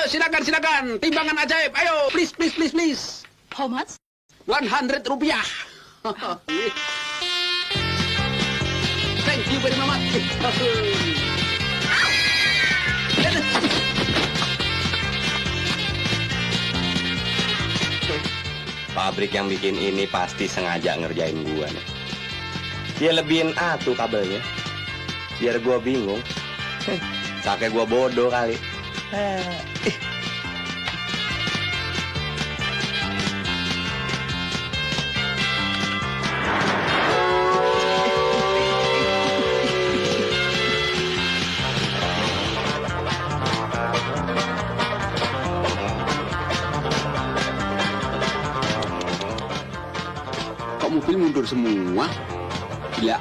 silakan. Timbangan ajaib. Ayo, please. How much? 100 rupiah. Thank you very much. Pabrik yang bikin ini pasti sengaja ngerjain gua nih. Dia lebihin tuh kabelnya. Biar gua bingung. Sake gua bodoh kali. Kok mobil mundur semua? Gila.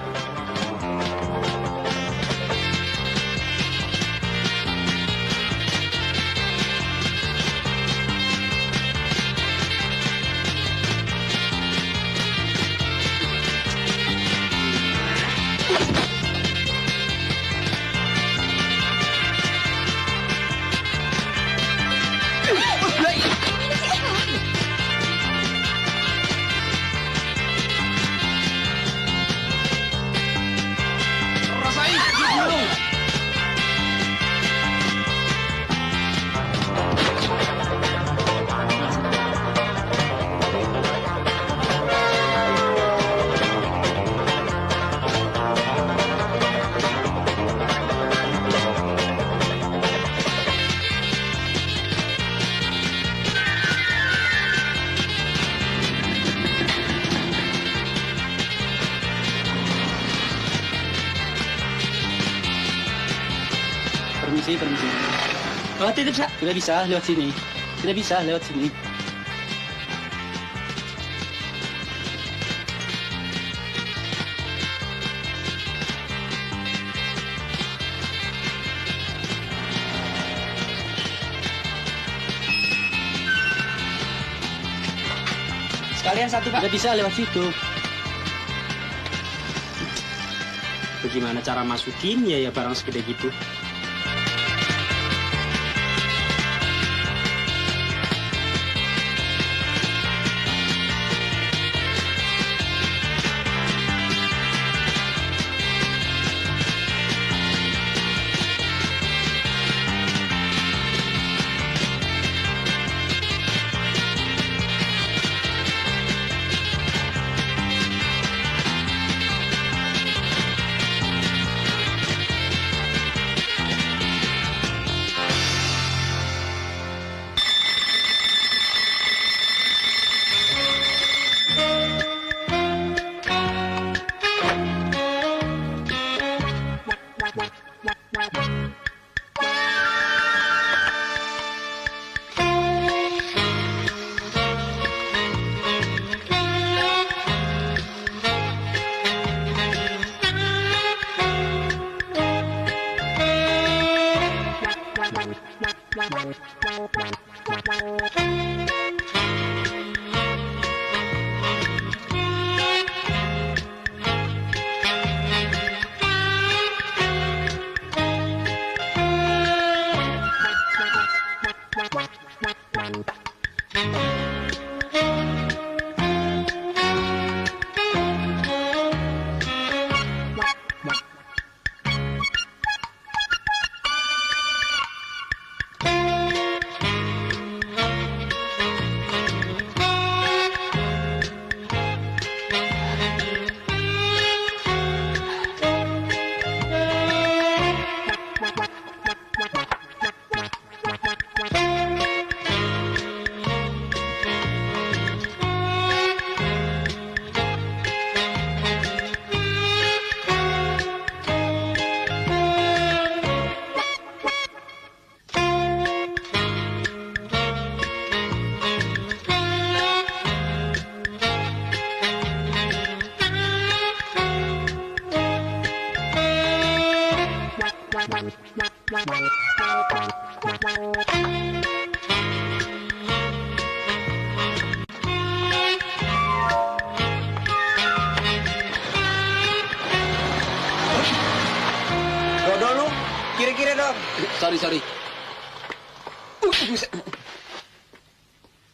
Permisi. Oh, tidak bisa lewat sini. Tidak bisa lewat sini. Sekalian satu, Pak. Tidak bisa lewat situ. Bagaimana cara masukinnya ya barang segede gitu? Dodol lu, kiri-kiri dong. Sorry.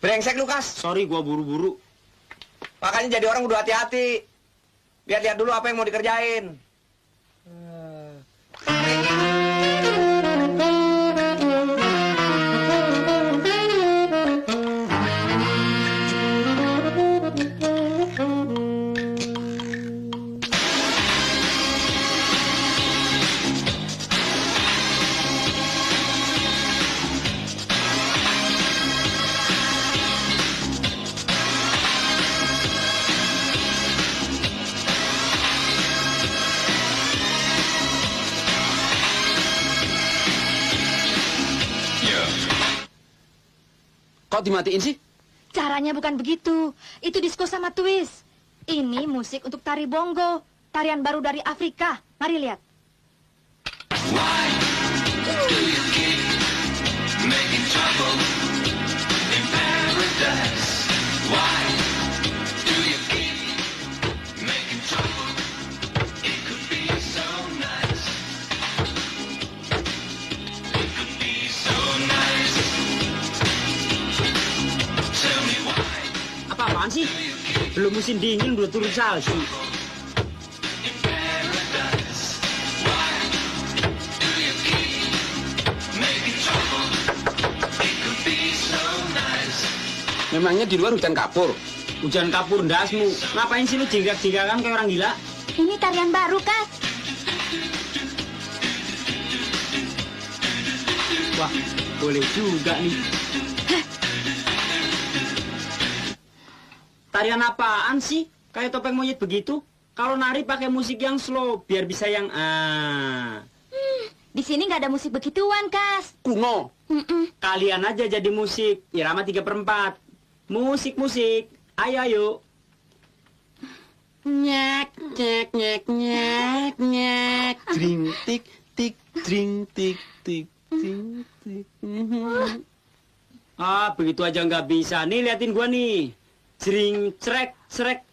Brengsek lu, Kas. Sorry, gua buru-buru. Makanya jadi orang udah hati-hati. Lihat-lihat dulu apa yang mau dikerjain. Kok dimatiin sih? Caranya bukan begitu. Itu disco sama twist. Ini musik untuk tari bongo. Tarian baru dari Afrika. Mari lihat. Apaan sih? Belum musim dingin udah turun salju. Memangnya di luar hujan kapur? Hujan kapur ndasmu. Ngapain sih lu jenggak-jenggakan kayak orang gila? Ini tarian baru, Kas. Wah, boleh juga nih. Tarian apaan sih? Kayak topeng monyet begitu? Kalau nari pakai musik yang slow, biar bisa yang Di sini nggak ada musik begituan, Kas. Kuno. Kalian aja jadi musik, irama 3/4. Musik, ayo ayo. Nyek, nyek, nyek, nyek, nyek. Dring, tik, tik, dring, tik, tik, dring, tik. Ah, begitu aja nggak bisa. Nih, liatin gua nih. Jering, cerek, cerek.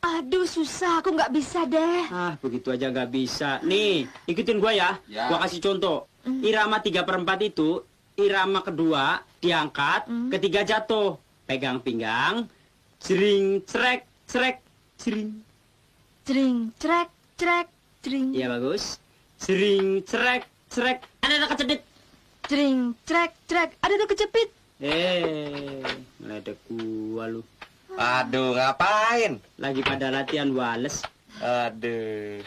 Aduh, susah. Aku nggak bisa deh. Ah, begitu aja nggak bisa. Nih, ikutin gua ya. Ya. Gua kasih contoh. Irama 3/4 itu, irama kedua diangkat, ketiga jatuh. Pegang pinggang. Jering, cerek, cerek, jering. Jering, cerek, cerek, jering. Iya, bagus. Jering, cerek, cerek. Ada kecedit. Jering, cerek, cerek. Ada tuh kecepit. Meledek gua lu. Aduh, ngapain? Lagi pada latihan wales. Aduh.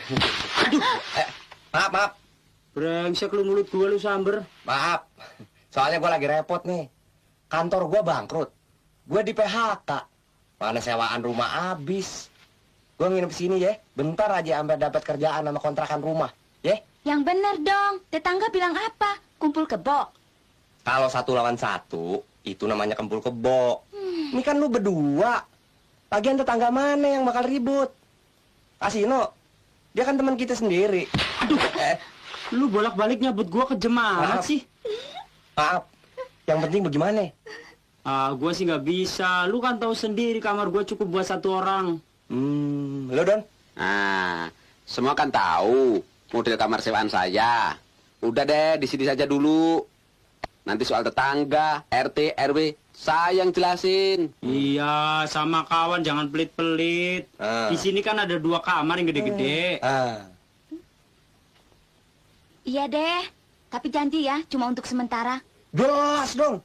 Maaf. Brengsek lu mulut gua lu samber. Maaf. Soalnya gue lagi repot nih. Kantor gue bangkrut. Gue di PHK. Mana sewaan rumah habis. Gue nginep sini ya. Bentar aja sampai dapat kerjaan sama kontrakan rumah. Ya. Yang bener dong. Tetangga bilang apa? Kumpul kebo. Kalau 1 lawan 1, itu namanya kumpul kebo. Ini kan lu berdua. Lagian tetangga mana yang bakal ribut? Kasino. Dia kan teman kita sendiri. Aduh. Lu bolak-balik nyabut gua kejem amat Maaf. sih. Maaf. Yang penting bagaimana? Ah, gua sih nggak bisa. Lu kan tahu sendiri kamar gua cukup buat 1 orang. Lo Don? Nah, semua kan tahu model kamar sewaan saya. Udah deh, di sini saja dulu. Nanti soal tetangga, RT, RW, saya yang jelasin. Iya, sama kawan jangan pelit-pelit. Di sini kan ada 2 kamar yang gede-gede. Iya deh. Tapi janji ya, cuma untuk sementara. Jelas dong.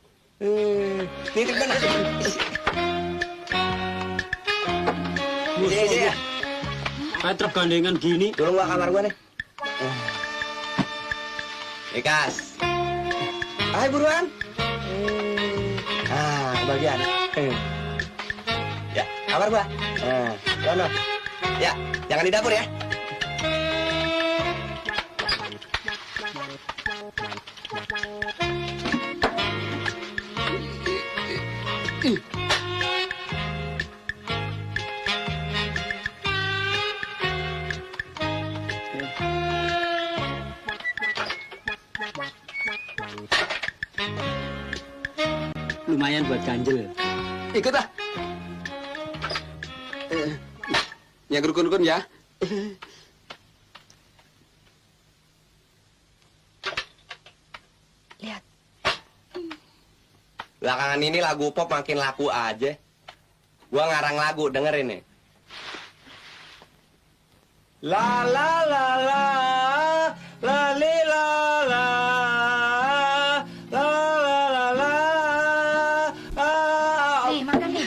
Titip kan? Iya. Kayak truk gandengan gini. Tolong gua kamar gua nih. Ikas. Hai buruan. Kebagian. Ya, kamar gua. Sono. Ya, jangan di dapur ya. Lumayan buat ganjel. Ikut lah. Yang rukun-rukun ya. Lihat. Belakangan ini lagu pop makin laku aja. Gua ngarang lagu, dengerin nih. La la la la la li la la la la la la. Nih, makan nih.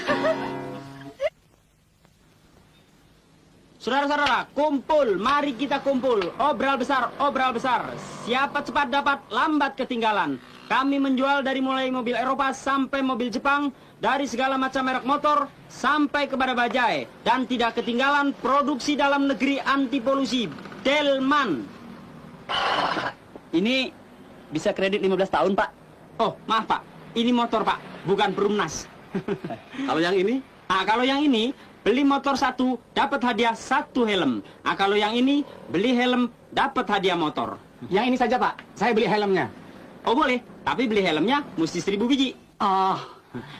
Saudara-saudara, kumpul, mari kita kumpul. Obral besar, obral besar. Siapa cepat dapat, lambat ketinggalan. Kami menjual dari mulai mobil Eropa sampai mobil Jepang, dari segala macam merek motor sampai kepada bajai. Dan tidak ketinggalan produksi dalam negeri anti polusi, Delman. Ini bisa kredit 15 tahun, Pak. Oh, maaf Pak, ini motor Pak, bukan perumnas. Kalau yang ini? Nah, kalau yang ini, beli motor 1, dapat hadiah 1 helm. Nah, kalau yang ini, beli helm, dapat hadiah motor. Yang ini saja, Pak. Saya beli helmnya. Oh boleh, tapi beli helmnya mesti 1000 biji. Oh,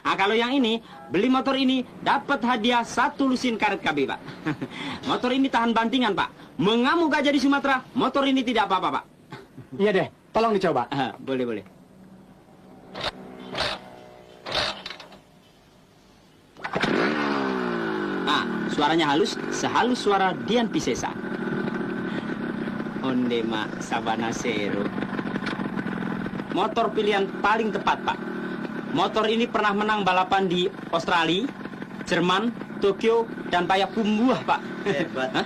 Nah, kalau yang ini, beli motor ini, dapat hadiah 1 lusin karet KB, Pak. Motor ini tahan bantingan, Pak. Mengamuk gajah di Sumatera, motor ini tidak apa-apa, Pak. iya deh. Tolong dicoba. Boleh, boleh. Ah, suaranya halus, sehalus suara Dian Piscesa. Ondema Sabana Zero. Motor pilihan paling tepat, Pak. Motor ini pernah menang balapan di Australia, Jerman, Tokyo, dan Payakumbuh, Pak. Hebat. Hah?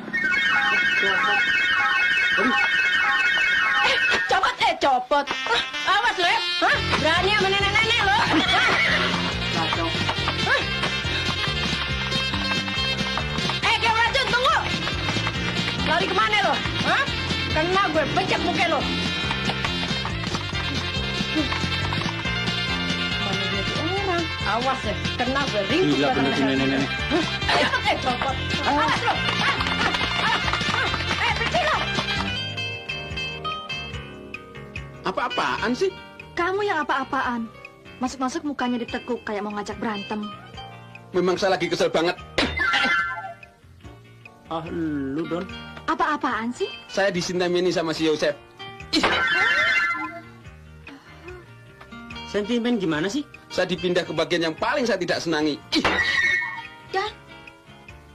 Copot. Awas lo ya. Hah? Berani sama nenek-nenek lo. Kacau. Kayak racun, tunggu. Lari kemana lo? Hah? Kena gue becek muka lo. Mana dia tuh orang? Awas ya. Kena gue ringkuk. Gila bener si nenek-nenek. Copot. Awas lo. Berhenti lo. Apa-apaan sih? Kamu yang apa-apaan? Masuk-masuk mukanya ditekuk kayak mau ngajak berantem. Memang saya lagi kesel banget. Ah, lu, Don. Apa-apaan sih? Saya disintamini sama si Yosep. Sentimen gimana sih? Saya dipindah ke bagian yang paling saya tidak senangi. Dan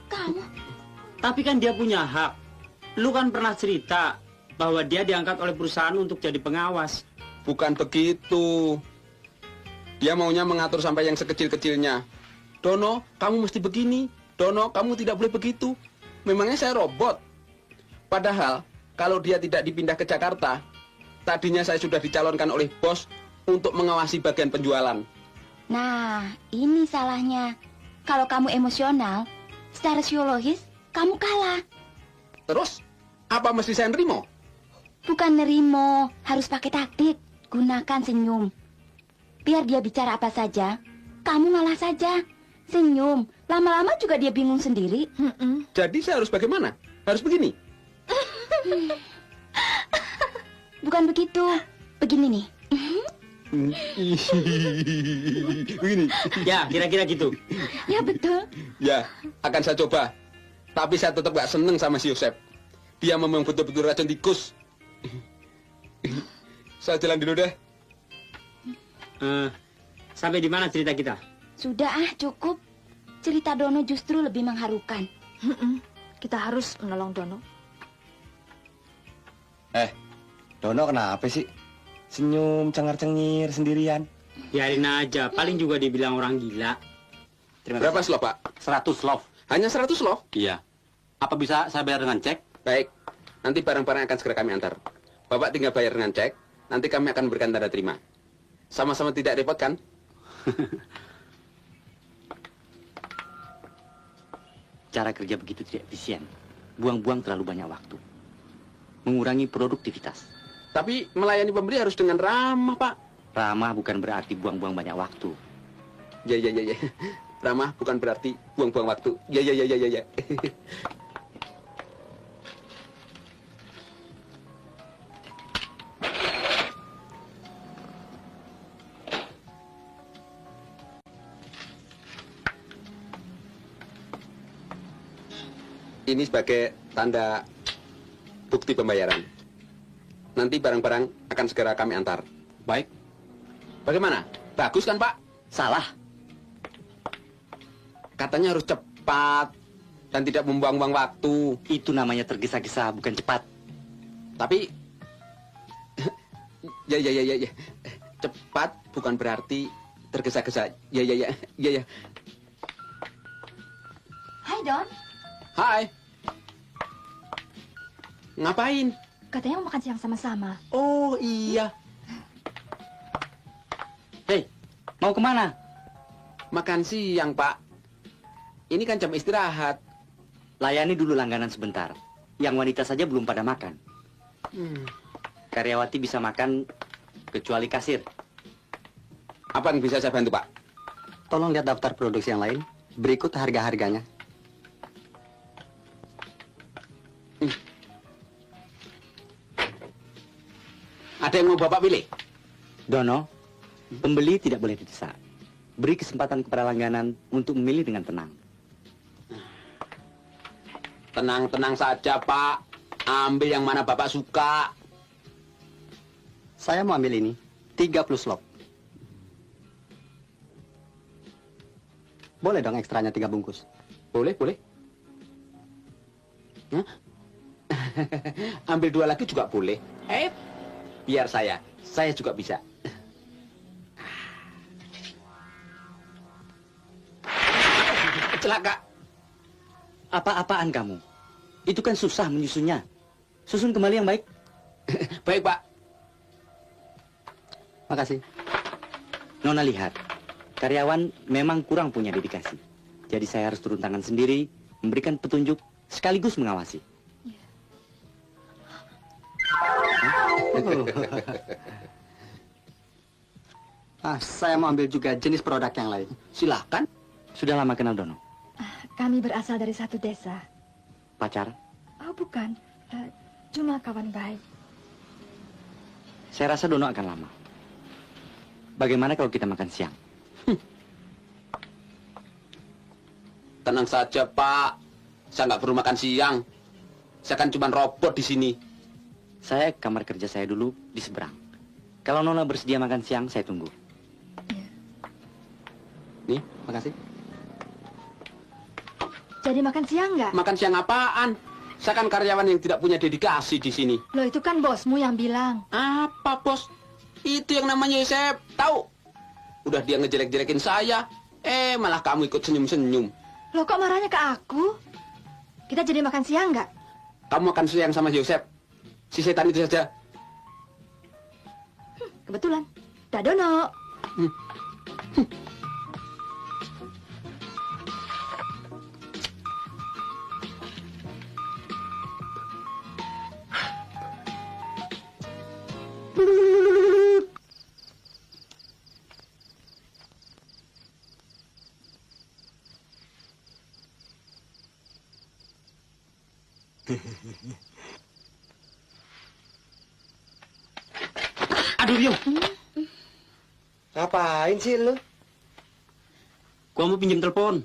kamu Tapi kan dia punya hak. Lu kan pernah cerita bahwa dia diangkat oleh perusahaan untuk jadi pengawas. Bukan begitu. Dia maunya mengatur sampai yang sekecil-kecilnya. Dono, kamu mesti begini. Dono, kamu tidak boleh begitu. Memangnya saya robot. Padahal, kalau dia tidak dipindah ke Jakarta, tadinya saya sudah dicalonkan oleh bos untuk mengawasi bagian penjualan. Nah, ini salahnya. Kalau kamu emosional, secara psikologis, kamu kalah. Terus, apa mesti saya nerimo? Bukan nerimo, harus pakai taktik. Gunakan senyum. Biar dia bicara apa saja, kamu ngalah saja. Senyum, lama-lama juga dia bingung sendiri. Jadi saya harus bagaimana? Harus begini? Bukan begitu. Begini nih. Begini. Ya, kira-kira gitu. Ya betul. Ya, akan saya coba. Tapi saya tetap gak seneng sama si Yosep. Dia memang betul-betul racun tikus. Saya jalan dulu deh. Sampai di mana cerita kita? Sudah cukup. Cerita Dono justru lebih mengharukan. kita harus menolong Dono. Dono kenapa sih? Senyum cengar-cengir sendirian. Biarin aja, paling juga dibilang orang gila. Berapa slop, Pak? 100 love. Hanya 100 loh. Iya. Apa bisa saya bayar dengan cek? Baik, nanti barang-barang akan segera kami antar. Bapak tinggal bayar dengan cek, nanti kami akan memberikan tanda terima. Sama-sama tidak repot kan? Cara kerja begitu tidak efisien. Buang-buang terlalu banyak waktu. Mengurangi produktivitas. Tapi melayani pembeli harus dengan ramah, Pak. Ramah bukan berarti buang-buang banyak waktu. Ya. Ramah bukan berarti buang-buang waktu. Ya. Ini sebagai tanda bukti pembayaran. Nanti barang-barang akan segera kami antar. Baik. Bagaimana? Bagus kan, Pak? Salah. Katanya harus cepat dan tidak membuang-buang waktu. Itu namanya tergesa-gesa, bukan cepat. Tapi ya. Cepat bukan berarti tergesa-gesa. Ya. Hai, Don. Hai. Ngapain? Katanya mau makan siang sama-sama. Oh iya, Hei, mau kemana? makan siang, Pak. Ini kan jam istirahat. Layani dulu langganan sebentar. Yang wanita saja belum pada makan. Karyawati bisa makan kecuali kasir. Apa yang bisa saya bantu, Pak? Tolong lihat daftar produksi yang lain. Berikut harga-harganya. Ada yang mau Bapak pilih? Dono, pembeli tidak boleh didesak. Beri kesempatan kepada langganan untuk memilih dengan tenang. Tenang-tenang saja, Pak. Ambil yang mana Bapak suka. Saya mau ambil ini, 30 slot. Boleh dong ekstranya 3 bungkus. Boleh. Hah? Ambil 2 lagi juga boleh. Biar saya juga bisa. Celaka. Apa-apaan kamu? Itu kan susah menyusunnya. Susun kembali yang baik. Baik, Pak. Makasih. Nona lihat, karyawan memang kurang punya dedikasi. Jadi saya harus turun tangan sendiri, memberikan petunjuk, sekaligus mengawasi. Saya mau ambil juga jenis produk yang lain. Silahkan. Sudah lama kenal Dono? Kami berasal dari satu desa. Pacar? Oh, bukan. Cuma kawan baik. Saya rasa Dono akan lama. Bagaimana kalau kita makan siang? Tenang saja, Pak. Saya nggak perlu makan siang. Saya kan cuma robot di sini. Saya ke kamar kerja saya dulu di seberang. Kalau Nona bersedia makan siang, saya tunggu. Nih, makasih. Jadi makan siang nggak? Makan siang apaan? Saya kan karyawan yang tidak punya dedikasi di sini. Loh, itu kan bosmu yang bilang. Apa, Bos? Itu yang namanya Yosep. Tahu? Udah dia ngejelek-jelekin saya. Malah kamu ikut senyum-senyum. Loh, kok marahnya ke aku? Kita jadi makan siang nggak? Kamu makan siang sama Yosep. Si setan itu saja. Kebetulan. Dadono. Aduh, Rio. Ngapain sih lu? Gua mau pinjam telepon.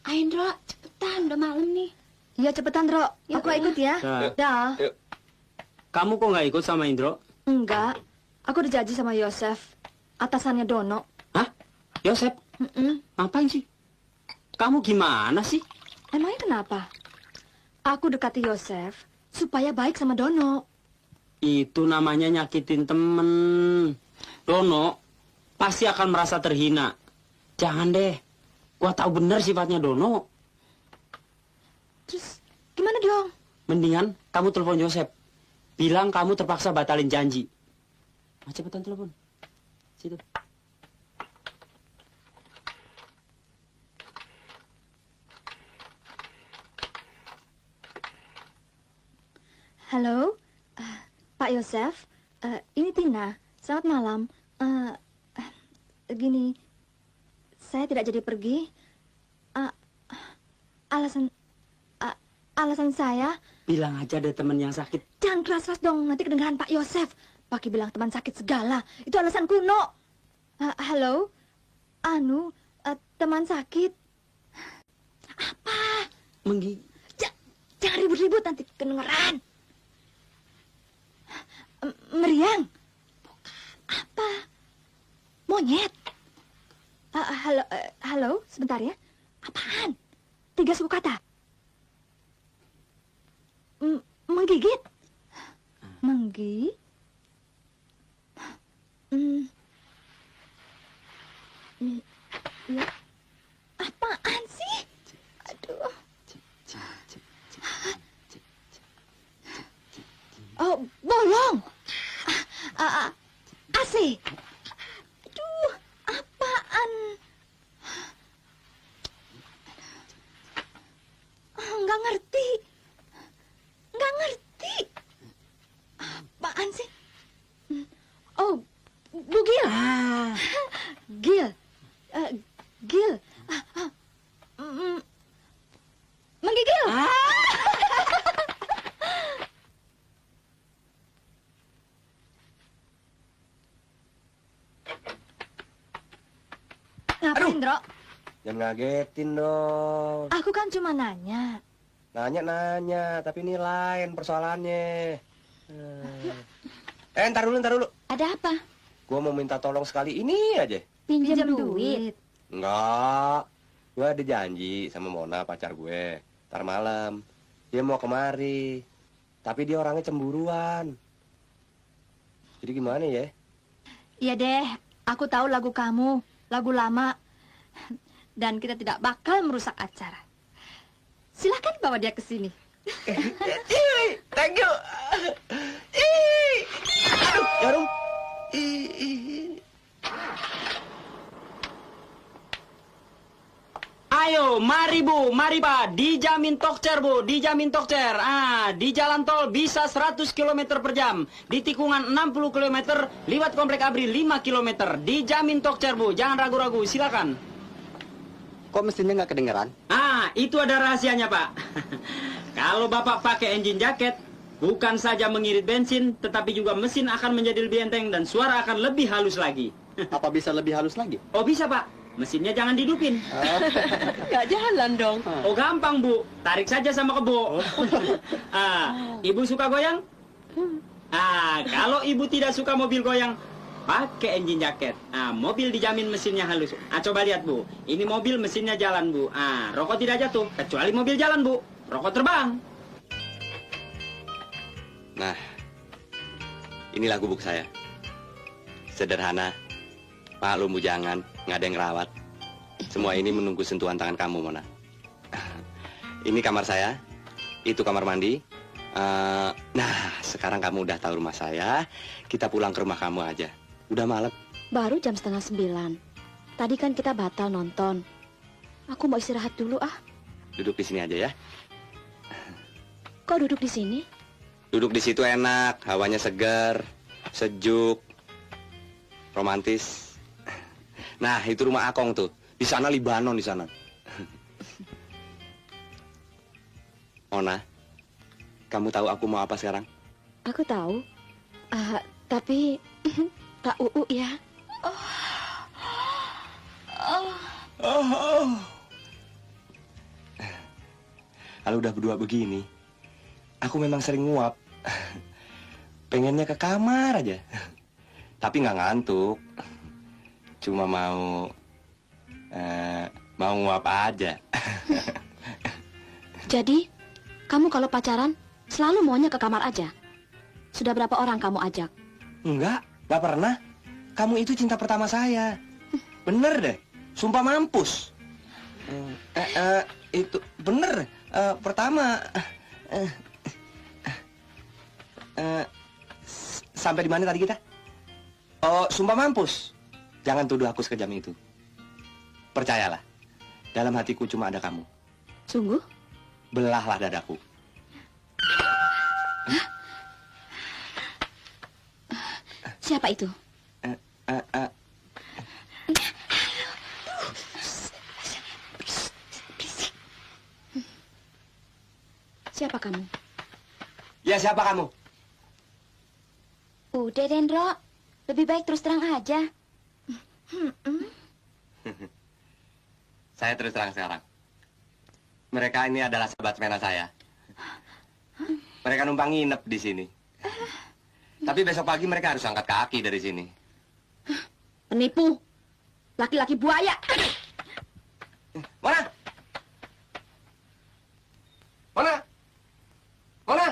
Ayo, Indro, cepetan, udah malam nih. Iya, cepetan, Dro. Aku ikut ya. Dah. Dah. Kamu kok nggak ikut sama Indro? Enggak. Aku udah janji sama Yosef. Atasannya Dono. Hah? Yosep? Ngapain sih? Kamu gimana sih? Emangnya kenapa? Aku dekati Yosef supaya baik sama Dono. Itu namanya nyakitin temen. Dono pasti akan merasa terhina. Jangan deh. Gua tahu bener sifatnya Dono. Terus gimana dong? Mendingan kamu telepon Yosep. Bilang kamu terpaksa batalin janji. Nah, cepetan telepon. Situ. Halo, Pak Yosef. Ini Tina. Selamat malam. Gini, saya tidak jadi pergi. Alasan saya. Bilang aja ada temen yang sakit. Jangan keras-keras dong, nanti kedengaran Pak Yosef. Pakai bilang teman sakit segala. Itu alasan kuno. Halo? Teman sakit. Apa? Jangan ribut-ribut, nanti kedengeran. Meriang? Bukan. Apa? Monyet? Halo, sebentar ya. Apaan? 3 suku kata. Menggigit. Menggi. Ya. Apaan sih? Aduh. Oh, bolong. AC. Aduh, apaan? Nggak ngerti. Nggak ngerti. Apaan sih? Oh, bugil. Gil. Gil. Menggigil. Ngapain, Dro? Jangan ngagetin dong. Aku kan cuma nanya. Nanya, tapi ini lain persoalannya. Ntar dulu. Ada apa? Gua mau minta tolong sekali ini aja. Pinjam duit. Enggak. Gue ada janji sama Mona, pacar gue. Ntar malam. Dia mau kemari. Tapi dia orangnya cemburuan. Jadi gimana ya? Iya deh, aku tahu lagu kamu, lagu lama. Dan kita tidak bakal merusak acara. Silakan bawa dia ke sini. Thank you. Aduh, Jarum. Ayo, mari Bu, mari Pak, dijamin tokcer Bu, dijamin tokcer. Di jalan tol bisa 100 km per jam, di tikungan 60 km, liwat komplek Abri 5 km, dijamin tokcer Bu, jangan ragu-ragu, silakan. Kok mesinnya nggak kedengeran? Itu ada rahasianya Pak. Kalau Bapak pakai engine jaket, bukan saja mengirit bensin, tetapi juga mesin akan menjadi lebih enteng dan suara akan lebih halus lagi. Apa bisa lebih halus lagi? Oh bisa Pak, mesinnya jangan didupin. Nggak jalan dong. Oh gampang Bu, tarik saja sama kebo. Ibu suka goyang? Kalau ibu tidak suka mobil goyang, pakai engine jaket. Mobil dijamin mesinnya halus. Coba lihat Bu, ini mobil mesinnya jalan Bu. Rokok tidak jatuh, kecuali mobil jalan Bu. Rokok terbang. Nah, inilah gubuk saya. Sederhana, maklum bujangan, nggak ada yang ngerawat. Semua ini menunggu sentuhan tangan kamu, Mona. Ini kamar saya, itu kamar mandi. Nah, sekarang kamu udah tahu rumah saya. Kita pulang ke rumah kamu aja. Udah malam. Baru jam 8:30. Tadi kan kita batal nonton. Aku mau istirahat dulu ah. Duduk di sini aja ya. Kok duduk di sini? Duduk di situ enak, hawanya segar, sejuk, romantis. Nah, itu rumah Akong tuh. Di sana Libanon di sana. Mona, kamu tahu aku mau apa sekarang? Aku tahu. Tapi Kak Uu ya. Kalau udah berdua begini, aku memang sering nguap. Pengennya ke kamar aja. Tapi nggak ngantuk. Cuma mau nguap aja. Jadi, kamu kalau pacaran selalu maunya ke kamar aja. Sudah berapa orang kamu ajak? Nggak pernah. Kamu itu cinta pertama saya. Bener deh. Sumpah mampus. Itu bener. Pertama. Sampai di mana tadi kita? Oh, sumpah mampus. Jangan tuduh aku sekejam itu. Percayalah, dalam hatiku cuma ada kamu. Sungguh? Belahlah dadaku. Siapa itu? Siapa kamu? Ya, siapa kamu? Udah, Dendro. Lebih baik terus terang aja. Saya terus terang sekarang. Mereka ini adalah sahabat semena saya. Mereka numpang nginep di sini. Tapi besok pagi mereka harus angkat kaki dari sini. Penipu. Laki-laki buaya. Mona! Mona! Mona!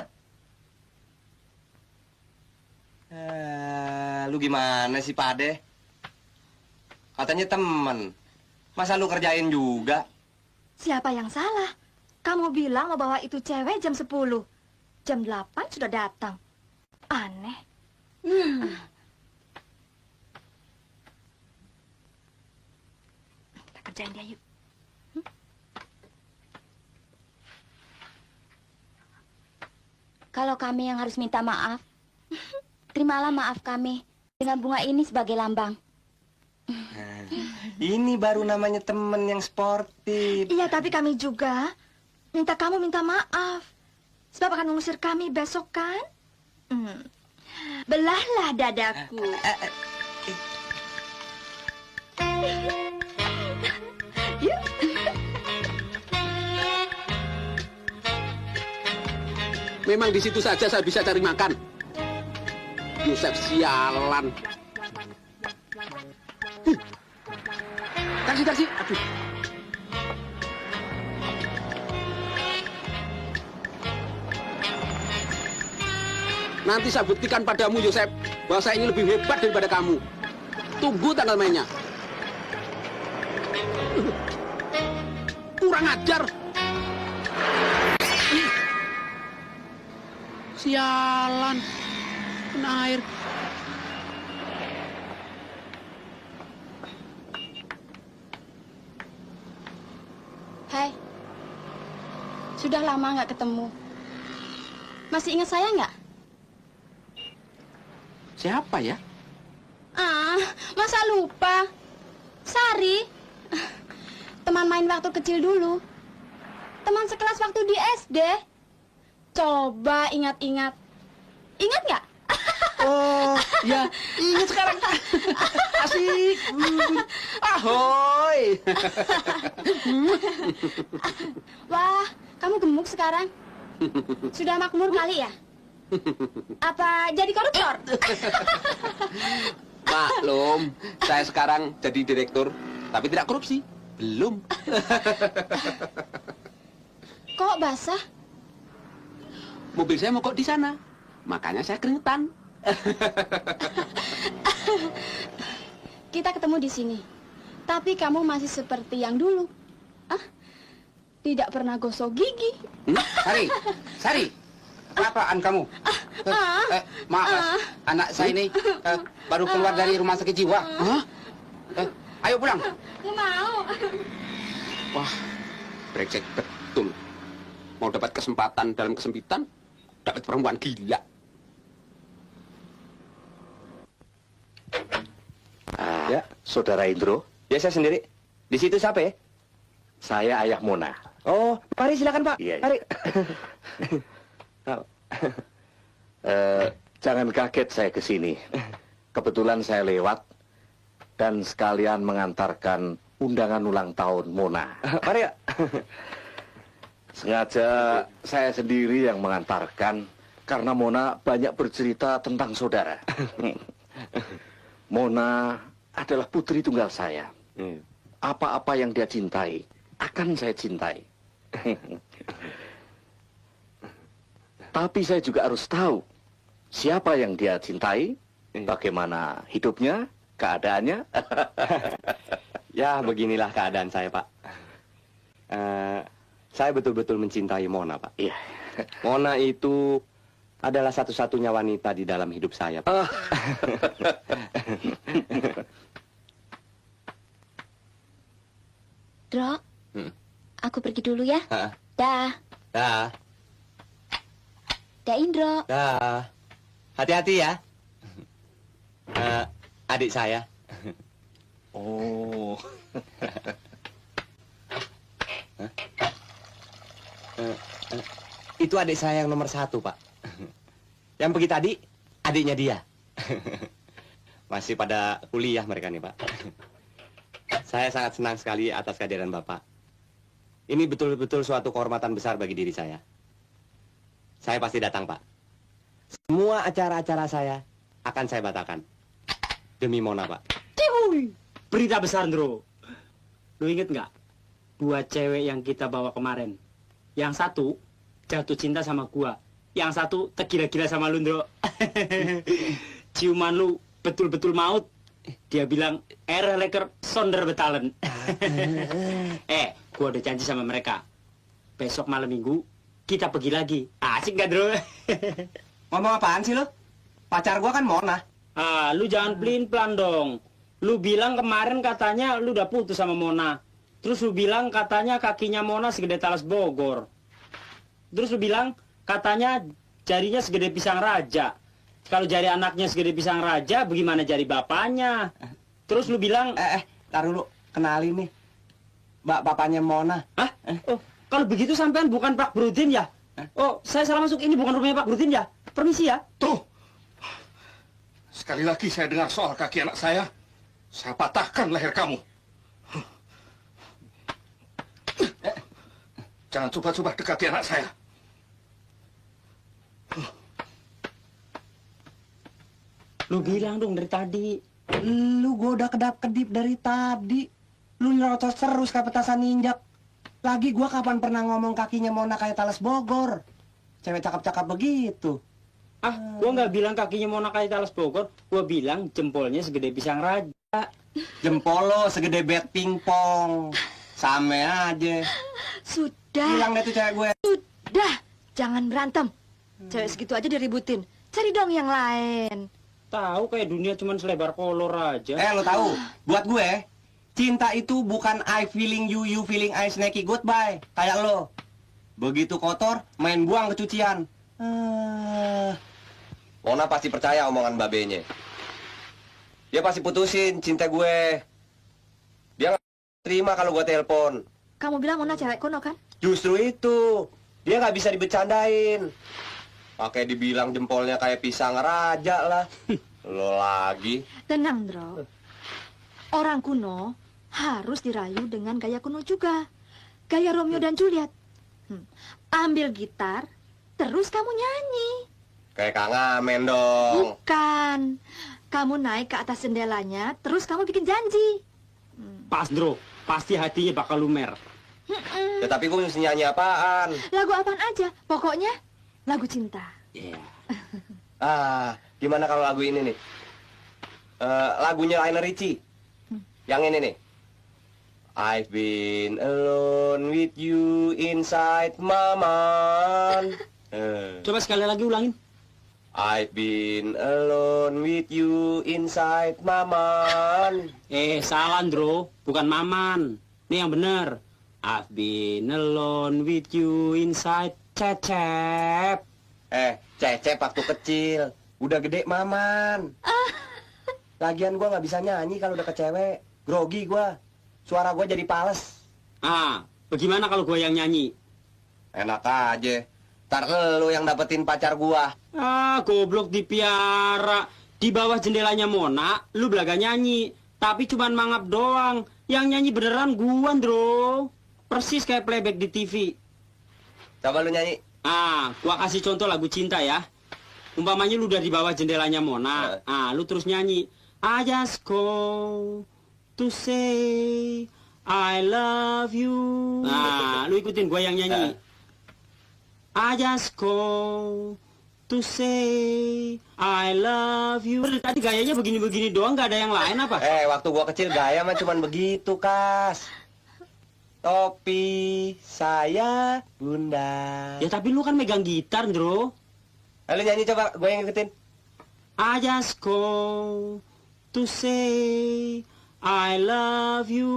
Lu gimana sih, Pade? Katanya temen. Masa lu kerjain juga? Siapa yang salah? Kamu bilang mau bawa itu cewek jam 10. Jam 8 sudah datang. Aneh. Kita kerjain dia yuk. Kalau kami yang harus minta maaf, terimalah maaf kami dengan bunga ini sebagai lambang. Ini baru namanya temen yang sportif. Iya, tapi kami juga minta kamu minta maaf. Sebab akan mengusir kami besok kan? Belahlah dadaku. Yuk. Memang di situ saja saya bisa cari makan. Yosef sialan. Taksi. Aduh. Nanti saya buktikan padamu, Yosef, bahwa saya ini lebih hebat daripada kamu. Tunggu tanggal mainnya. Kurang ajar. Sialan. Kena air. Hai, sudah lama nggak ketemu. Masih ingat saya nggak? Siapa ya? Masa lupa? Sari, teman main waktu kecil dulu. Teman sekelas waktu di SD. Coba ingat-ingat. Ingat nggak? Oh, ya, ingat sekarang. Asik. Ahoy. Wah, kamu gemuk sekarang. Sudah makmur kali ya? Apa jadi koruptor? Maklum, saya sekarang jadi direktur, tapi tidak korupsi. Belum. Kok basah? Mobil saya mogok di sana, makanya saya keringetan. Kita ketemu di sini. Tapi kamu masih seperti yang dulu. Tidak pernah gosok gigi. Sari, kelapaan kamu? Maaf, anak saya ini baru keluar dari rumah sakit jiwa. Ayo pulang. Nggak mau. Wah, brengsek betul. Mau dapat kesempatan dalam kesempitan, dapat perempuan gila. Ya, Saudara Indro. Ya, saya sendiri. Di situ siapa ya? Saya ayah Mona. Oh, mari silakan Pak. Iya, mari. Jangan kaget saya ke sini. Kebetulan saya lewat dan sekalian mengantarkan undangan ulang tahun Mona. Mari ya. Sengaja saya sendiri yang mengantarkan karena Mona banyak bercerita tentang saudara. Mona adalah putri tunggal saya. Apa-apa yang dia cintai akan saya cintai. Tapi saya juga harus tahu siapa yang dia cintai, bagaimana hidupnya, keadaannya. Ya, beginilah keadaan saya, Pak. Saya betul-betul mencintai Mona, Pak. Iya. Mona itu adalah satu-satunya wanita di dalam hidup saya, Pak. Dro, aku pergi dulu ya. Dah. Dah, Dah, Indro. dah. Hati-hati ya. Adik saya. Oh. Itu adik saya yang nomor 1, Pak. Yang pergi tadi, adiknya dia. Masih pada kuliah mereka nih, Pak. Saya sangat senang sekali atas kehadiran Bapak. Ini betul-betul suatu kehormatan besar bagi diri saya. Saya pasti datang, Pak. Semua acara-acara saya akan saya batalkan. Demi Mona, Pak. berita besar, Ndro. Lu inget nggak? 2 cewek yang kita bawa kemarin. Yang satu jatuh cinta sama gua. Yang satu tergila-gila sama lu, Ndro. Ciuman lu betul-betul maut. Dia bilang, lekker sonder betalen. Gua udah janji sama mereka. Besok malam minggu, kita pergi lagi. Asik gak, Ndro? Ngomong apaan sih lu? Pacar gua kan Mona. Lu jangan pelin-pelan dong. Lu bilang kemarin katanya lu udah putus sama Mona. Terus lu bilang katanya kakinya Mona segede talas Bogor. Terus lu bilang katanya jarinya segede pisang raja. Kalau jari anaknya segede pisang raja, bagaimana jari bapaknya? Terus lu bilang... Tar dulu, kenalin nih. Bapaknya Mona. Hah? Oh, kalau begitu sampean bukan Pak Brudin ya? Oh, saya salah masuk, ini bukan rumahnya Pak Brudin ya? Permisi ya. Tuh, sekali lagi saya dengar soal kaki anak saya patahkan leher kamu. Jangan coba-coba dekati anak saya. Lu bilang dong dari tadi. Lu gua udah kedap-kedip dari tadi. Lu nyerocos terus kayak petasan injak. Lagi gua kapan pernah ngomong kakinya Mona kayak talas Bogor? Cewek cakep-cakep begitu. Gua nggak bilang kakinya Mona kayak talas Bogor. Gua bilang jempolnya segede pisang raja. Jempol lo segede bat pingpong. Sama aja. Sudah. Bilang deh tuh cewek gue. Sudah. Jangan berantem. Cewek segitu aja diributin. Cari dong yang lain. Tahu kayak dunia cuma selebar kolor aja. Lo tahu? Buat gue, cinta itu bukan I feeling you, you feeling I snacky goodbye. Kayak lo. Begitu kotor, main buang ke cucian. Mona pasti percaya omongan babenya. Dia pasti putusin cinta gue. Dia nggak terima kalau gue telepon. Kamu bilang Mona cewek kuno kan? Justru itu. Dia nggak bisa dibecandain. Pakai dibilang jempolnya kayak pisang raja lah. Lo lagi. Tenang, Bro. Orang kuno harus dirayu dengan gaya kuno juga. Gaya Romeo dan Juliet. Ambil gitar, terus kamu nyanyi. Kayak Kang Amen dong. Bukan. Kamu naik ke atas jendelanya, terus kamu bikin janji. Pas, Bro. Pasti hatinya bakal lumer. Ya tapi gue mesti nyanyi apaan? Lagu apaan aja, pokoknya lagu cinta. Gimana kalau lagu ini nih? Lagunya Lionel Richie. Yang ini nih. I've been alone with you inside my mind. Coba sekali lagi ulangin. I've been alone with you inside my mind. Salah, Bro. Bukan Maman. Ini yang bener. I've been alone with you inside Cecep. Cecep waktu kecil. Udah gede Maman. Lagian gua nggak bisa nyanyi kalau udah ke cewek. Grogi gua. Suara gua jadi pales. Bagaimana kalau gua yang nyanyi? Enak aja. Ntar lu yang dapetin pacar gua. Goblok dipiara. Di bawah jendelanya Mona, lu belaga nyanyi. Tapi cuman mangap doang. Yang nyanyi beneran gua, Bro. Persis kayak playback di TV. Coba lu nyanyi. Gua kasih contoh lagu cinta ya. Umpamanya lu udah di bawah jendelanya Mona. Lu terus nyanyi. I just go to say I love you. Lu ikutin gua yang nyanyi. I just go to say I love you. Tadi gayanya begini-begini doang, gak ada yang lain apa? Waktu gua kecil gaya mah cuman begitu, Kas. Topi saya bunda. Ya tapi lu kan megang gitar, Bro. Lu nyanyi coba, gue yang ikutin. I just go to say I love you.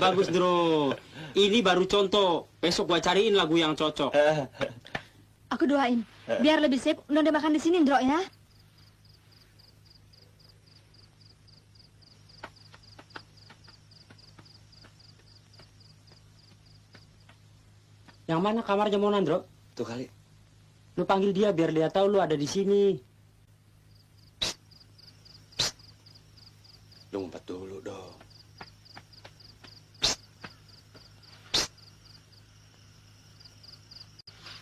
Bagus, Bro. Ini baru contoh. Besok gua cariin lagu yang cocok. Aku doain. Biar lebih sip, Nonde makan di sini, Ndro, ya. Yang mana kamarnya Mona, Ndro? Tuh kali. Lu panggil dia biar dia tahu lu ada di sini. Lu ngumpet dulu dong.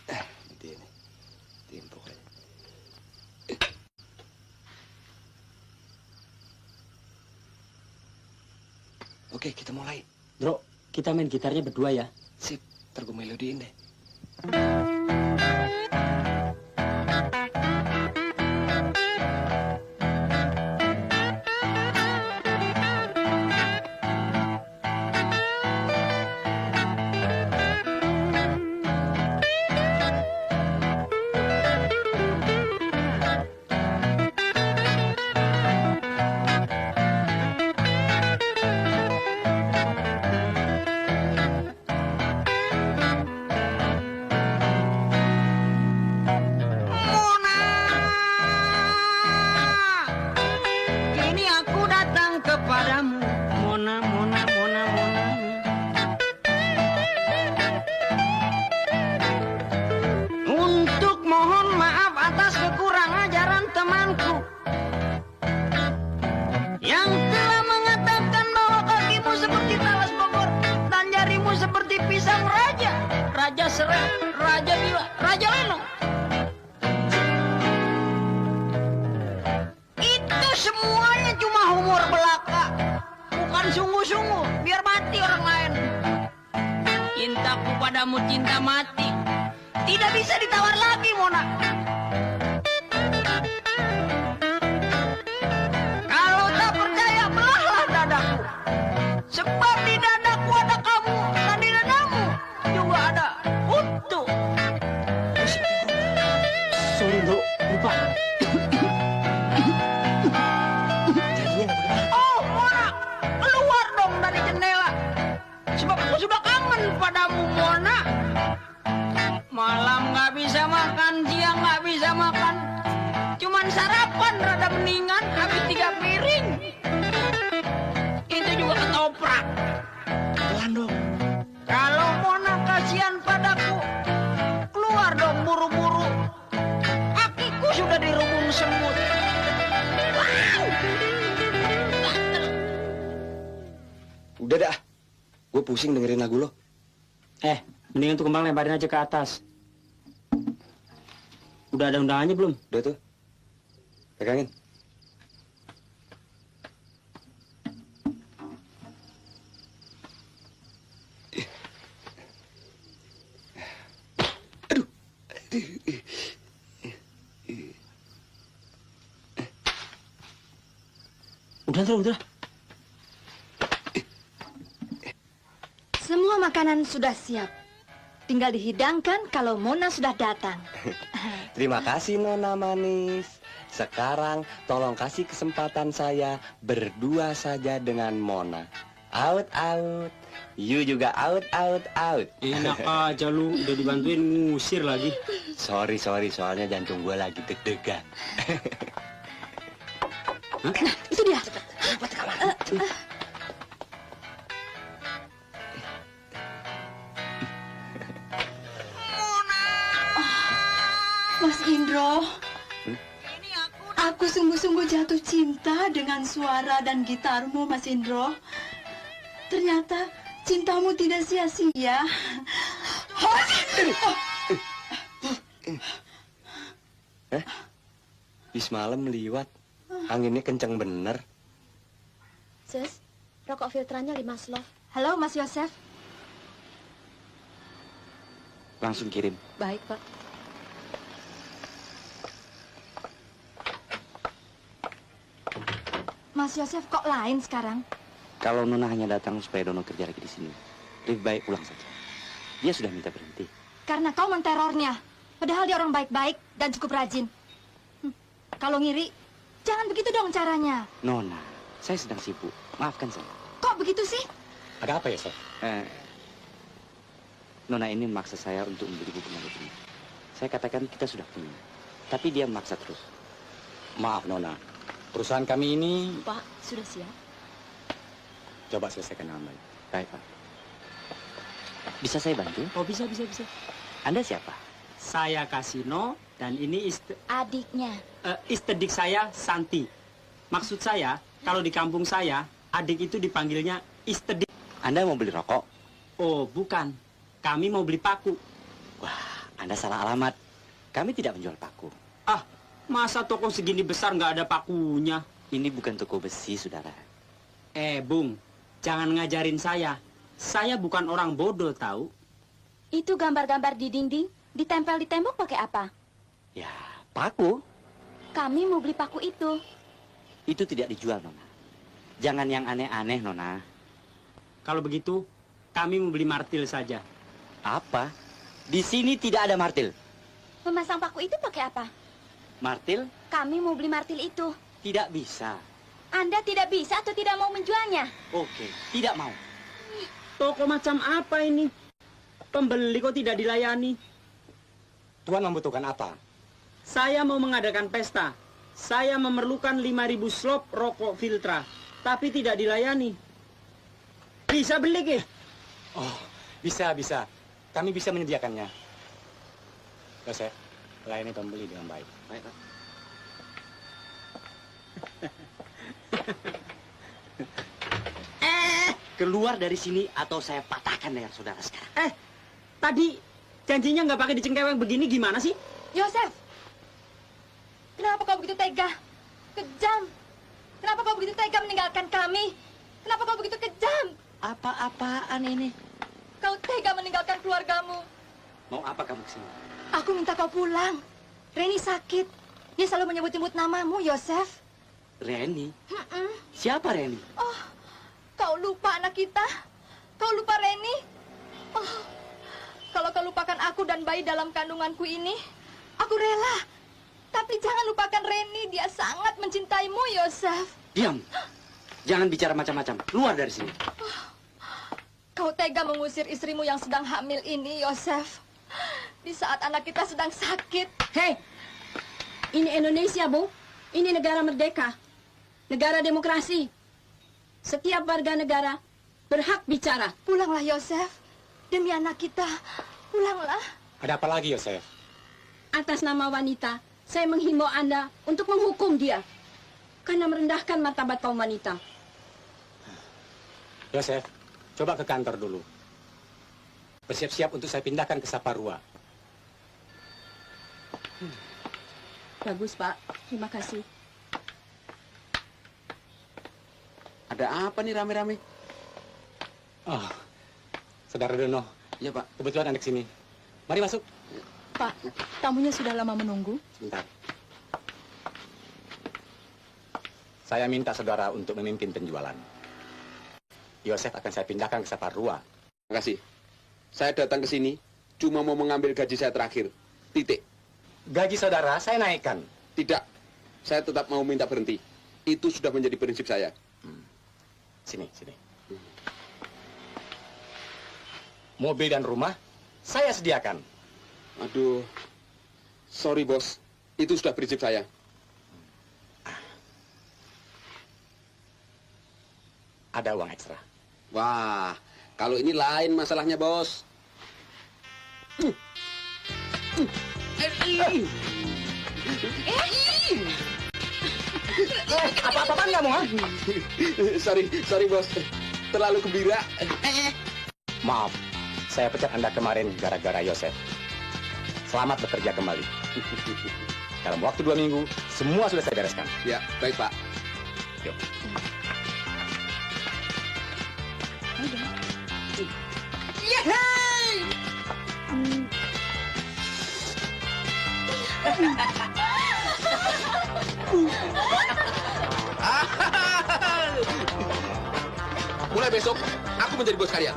Nanti ini. Timpuk aja. Oke, kita mulai. Bro, kita main gitarnya berdua ya. Sip, ntar gue melodiin deh. Ini aku datang kepadamu, Mona, Mona, Mona, Mona. Untuk mohon maaf atas kekurang ajaran temanku yang telah mengatakan bahwa kakimu seperti talas Bogor dan jarimu seperti pisang raja. Raja Serai, Raja Bila, Raja Leno. Itu semuanya cuma humor belaka, bukan sungguh-sungguh, biar mati orang lain. Cintaku padamu cinta mati, tidak bisa ditawar lagi, Mona. Kalau tak percaya, belahlah dadaku. Sebab di dadaku ada kamu, dan di dadamu juga ada Untu. Sorry, bro, lupa. Oh, Mona, keluar dong dari jendela. Sebab aku sudah kangen padamu, Mona. Malam nggak bisa makan, siang nggak bisa makan. Cuman sarapan rada mendingan, habis 3 piring. Itu juga ketoprak. Pelan dong. Kalau Mona kasihan padaku, keluar dong buru-buru. Kakiku sudah dirubung semut. Udah dah. Gue pusing dengerin lagu lo. Mendingan tuh kembang lebarin aja ke atas. Udah ada undangannya belum? Udah tuh. Pegangin. Udah. Semua makanan sudah siap. Tinggal dihidangkan kalau Mona sudah datang. Terima kasih Nona manis. Sekarang tolong kasih kesempatan saya berdua saja dengan Mona. Out. You juga out. Enak aja lu, udah dibantuin ngusir lagi. Sorry, soalnya jantung gue lagi deg-degan. Nah, itu dia. Cepat ke kamar. Mas Indro, aku sungguh-sungguh jatuh cinta dengan suara dan gitarmu, Mas Indro. Ternyata cintamu tidak sia-sia. Di semalam liwat, anginnya kenceng bener. Sis, rokok filterannya 5 slov. Halo, Mas Yosef. Langsung kirim. Baik, Pak. Mas Yosef kok lain sekarang? Kalau Nona hanya datang supaya Dono kerja lagi di sini, lebih baik pulang saja. Dia sudah minta berhenti. Karena kau menterornya. Padahal dia orang baik-baik dan cukup rajin. Kalau ngiri, jangan begitu dong caranya. Nona, saya sedang sibuk. Maafkan saya. Kok begitu sih? Ada apa ya, Sof? Nona ini memaksa saya untuk membeli buku ini. Saya katakan kita sudah punya. Tapi dia memaksa terus. Maaf, Nona. Perusahaan kami ini Pak, sudah siap? coba selesaikan dengan baik. Baik, Pak. Bisa saya bantu? Oh, bisa. Anda siapa? Saya Kasino, dan ini Adiknya. istedik saya, Santi. Maksud saya, kalau di kampung saya, adik itu dipanggilnya istedik. Anda mau beli rokok? Oh, bukan. Kami mau beli paku. Wah, Anda salah alamat. Kami tidak menjual paku. Ah, masa toko segini besar nggak ada pakunya? Ini bukan toko besi, saudara. Bung, jangan ngajarin saya. Saya bukan orang bodoh, tahu? Itu gambar-gambar di dinding, ditempel di tembok pakai apa? Ya, paku. Kami mau beli paku itu. Itu tidak dijual, Nona. Jangan yang aneh-aneh, Nona. Kalau begitu, kami mau beli martil saja. Apa? Di sini tidak ada martil. Memasang paku itu pakai apa? Martil Kami mau beli martil itu. tidak bisa. Anda tidak bisa atau tidak mau menjualnya? Oke, tidak mau. Toko macam apa ini? Pembeli kok tidak dilayani? Tuan membutuhkan apa? Saya mau mengadakan pesta. Saya memerlukan 5.000 slop rokok Filtra, tapi tidak dilayani. Bisa beli, Ki? Oh, bisa. Kami bisa menyediakannya. Yosef, layani pembeli dengan baik. Baik, Pak. Keluar dari sini atau saya patahkan leher saudara sekarang. Tadi janjinya nggak pakai dicengkeweng begini gimana sih? Yosef, kenapa kau begitu tega? Kejam. Kenapa kau begitu tega meninggalkan kami? Kenapa kau begitu kejam? Apa-apaan ini? Kau tega meninggalkan keluargamu. Mau apa kamu kesini? Aku minta kau pulang. Reni sakit. Dia selalu menyebut-nyebut namamu, Yosef. Reni? Mm-mm. Siapa Reni? Oh, kau lupa anak kita? Kau lupa Reni? Oh, kalau kau lupakan aku dan bayi dalam kandunganku ini, aku rela. Tapi jangan lupakan Reni, dia sangat mencintaimu, Yosef. Diam. Jangan bicara macam-macam. Keluar dari sini. Kau tega mengusir istrimu yang sedang hamil ini, Yosef. Di saat anak kita sedang sakit. Hei, ini Indonesia, Bu. Ini negara merdeka. Negara demokrasi. Setiap warga negara berhak bicara. Pulanglah, Yosef. Demi anak kita, pulanglah. Ada apa lagi, Yosef? Atas nama wanita, saya menghimbau Anda untuk menghukum dia. Karena merendahkan martabat kaum wanita. Yosef, coba ke kantor dulu. Bersiap-siap untuk saya pindahkan ke Saparua. Bagus, Pak. Terima kasih. Ada apa nih rame-rame? Oh, Saudara Dono. Iya, Pak. Kebetulan Anda kesini. Mari masuk. Pak, tamunya sudah lama menunggu. Sebentar. Saya minta saudara untuk memimpin penjualan. Yosef akan saya pindahkan ke Saparua. Terima kasih. Saya datang ke sini cuma mau mengambil gaji saya terakhir. Titik. Gaji saudara saya naikkan. Tidak. Saya tetap mau minta berhenti. Itu sudah menjadi prinsip saya. Sini. Mobil dan rumah saya sediakan. Aduh. Sorry, Bos. Itu sudah prinsip saya. Ada uang ekstra. Wah, kalau ini lain masalahnya, Bos. Apa-apaan kamu, ha? sorry, Bos. Terlalu gembira. Maaf, saya pecat Anda kemarin gara-gara Yosef. Selamat bekerja kembali. Dalam waktu 2 minggu, semua sudah saya bereskan. Ya, baik, Pak. Yuk. Mulai besok, aku menjadi bos kalian.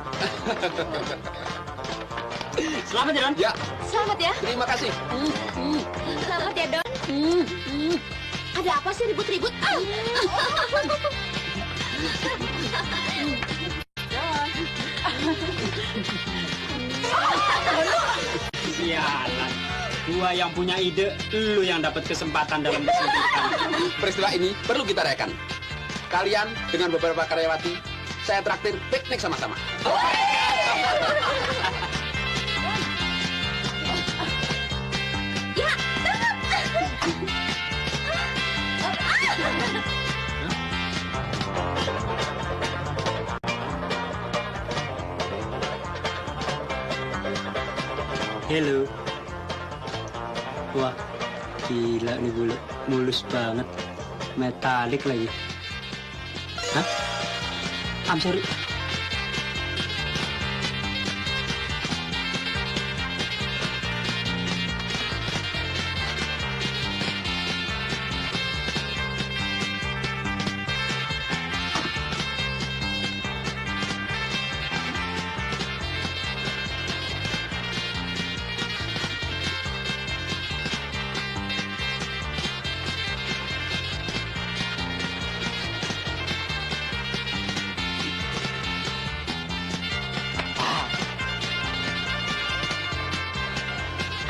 Selamat ya, Don. Ya, Selamat ya. terima kasih. Selamat ya, Don. Ada apa sih ribut-ribut? Sialan. Gua yang punya ide, lu yang dapat kesempatan dalam kesempitan. Peristiwa ini perlu kita rayakan. Kalian dengan beberapa karyawati, saya traktir piknik sama-sama. Hello. Wah, gila nih bulu. Mulus banget. Metalik lagi. Hah? I'm sorry.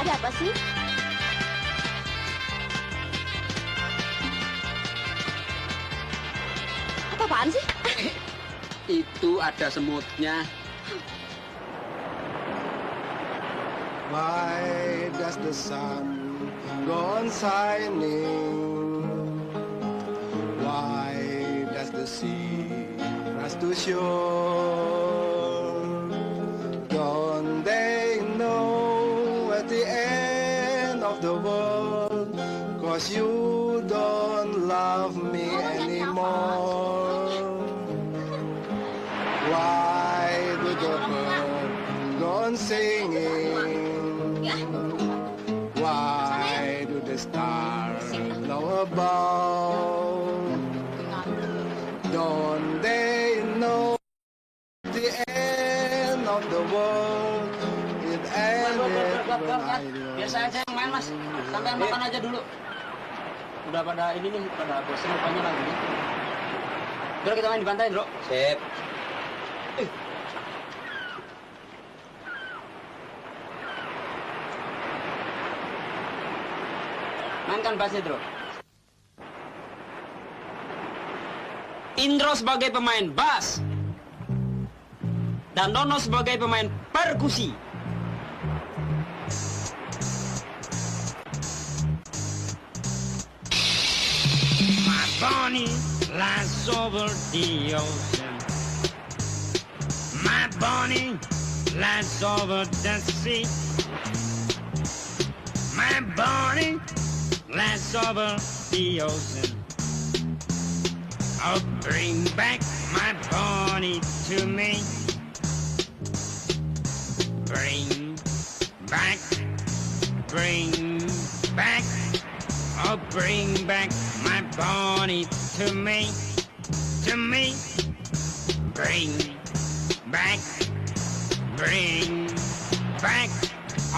Ada apa sih? Apa-apaan sih? Itu ada semutnya. Why does the sun go on shining? Why does the sea rush to shore? Don't they know at the end of the world? 'Cause you don't love me anymore. Why do the birds go on singing? Why do the stars know above? Don't they know the end of the world? It ended when I Biar saya aja yang main, Mas. Sampai makan aja dulu. Udah pada ini nih, pada bosan rupanya lagi. Bro, kita main di pantai, Bro. Sip. Mainkan bassnya, Bro. Indro sebagai pemain bass dan Dono sebagai pemain perkusi. My Bonnie lies over the ocean. My Bonnie lies over the sea. My Bonnie lies over the ocean. Oh, bring back my Bonnie to me. Bring back, oh, bring back my Bonnie to me, to me. Bring back,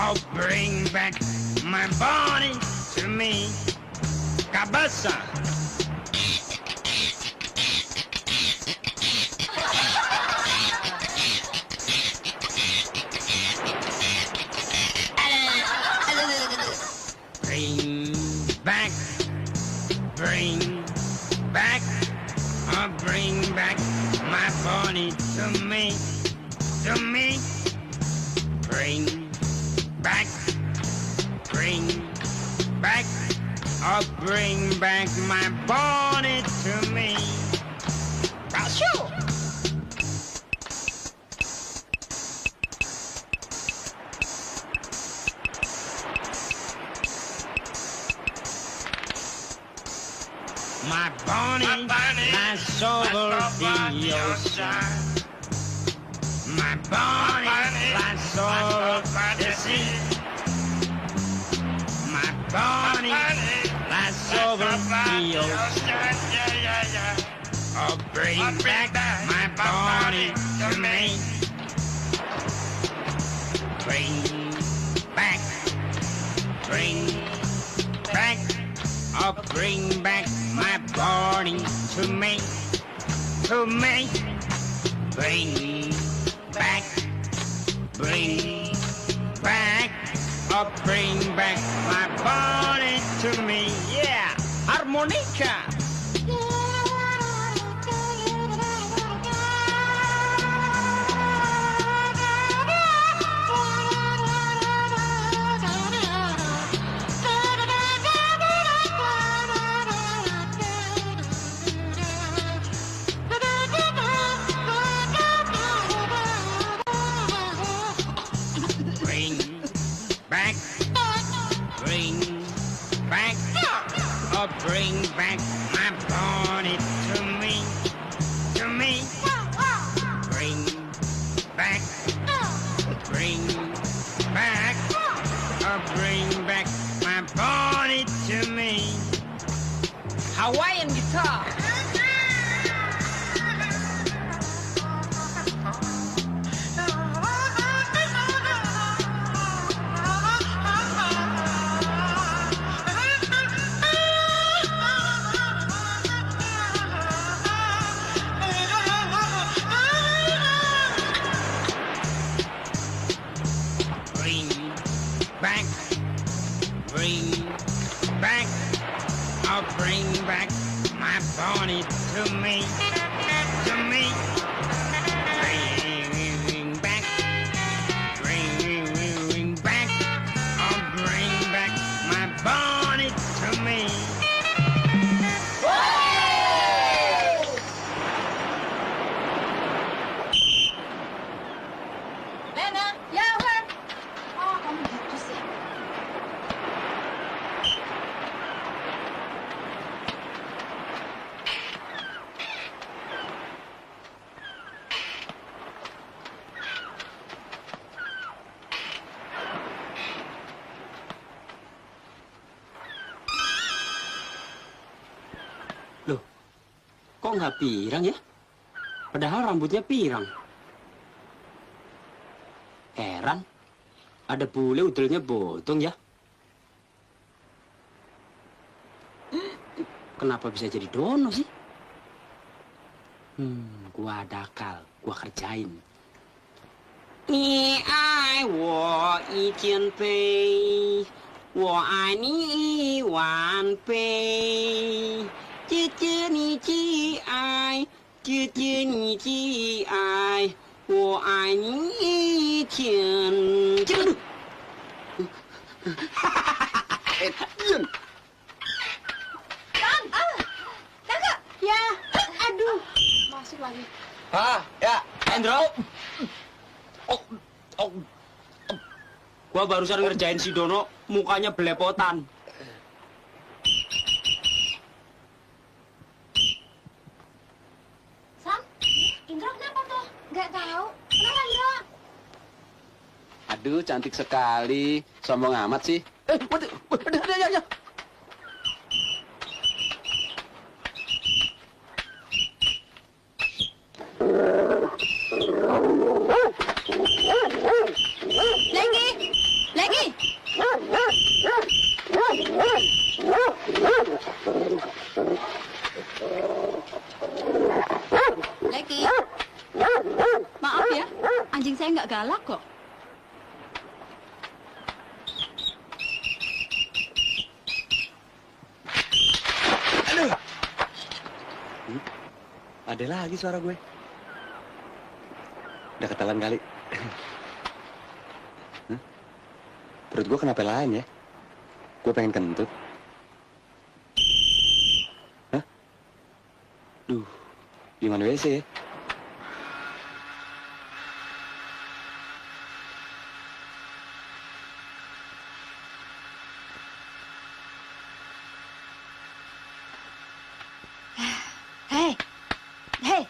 oh, bring back my Bonnie to me. Cabeza. Bring back my Bonnie to me, to me. Bring back, oh, bring back my Bonnie to me. Cashew! My Bonnie lies over the ocean. My Bonnie lies over the sea. My Bonnie lies over the ocean. Oh, bring back my Bonnie to me. Bring back, oh, bring back my Bonnie to me, to me. Bring back, oh, bring back my Bonnie to me. Yeah, harmonica. Bring back my guitar. Bring back, bring back, oh, bring back my Bonnie to me, to me. Bring back, bring back, oh, bring back my Bonnie to me. Lena, ya, Wer. Oh, kamu gitu sih. Loh, kok nggak pirang ya? Padahal rambutnya pirang. Heran, ada bule udelnya botong ya? Kenapa bisa jadi Dono sih? Gua ada akal, gua kerjain. Ni ai wo yi jian fei, wo ai ni wan fei. Ji ji ni ji ai, ji ji ni ji ai. 我爱你一天。Ya, aduh. Masuk lagi. Hah, ya. Endro. Gua barusan ngerjain si Dono, mukanya belepotan. Sam, Indro kenapa tuh? Nggak tahu. Kenapa Indro? Aduh, cantik sekali. Sombong amat sih. Waduh, ya. Lagi. Lagi. Maaf ya, anjing saya nggak galak kok. Ada lagi suara gue. Udah ketelan kali. Hah? Perut gue kenapa lain ya? Gue pengen kentut. Hah? Duh, di mana WC ya? Hei,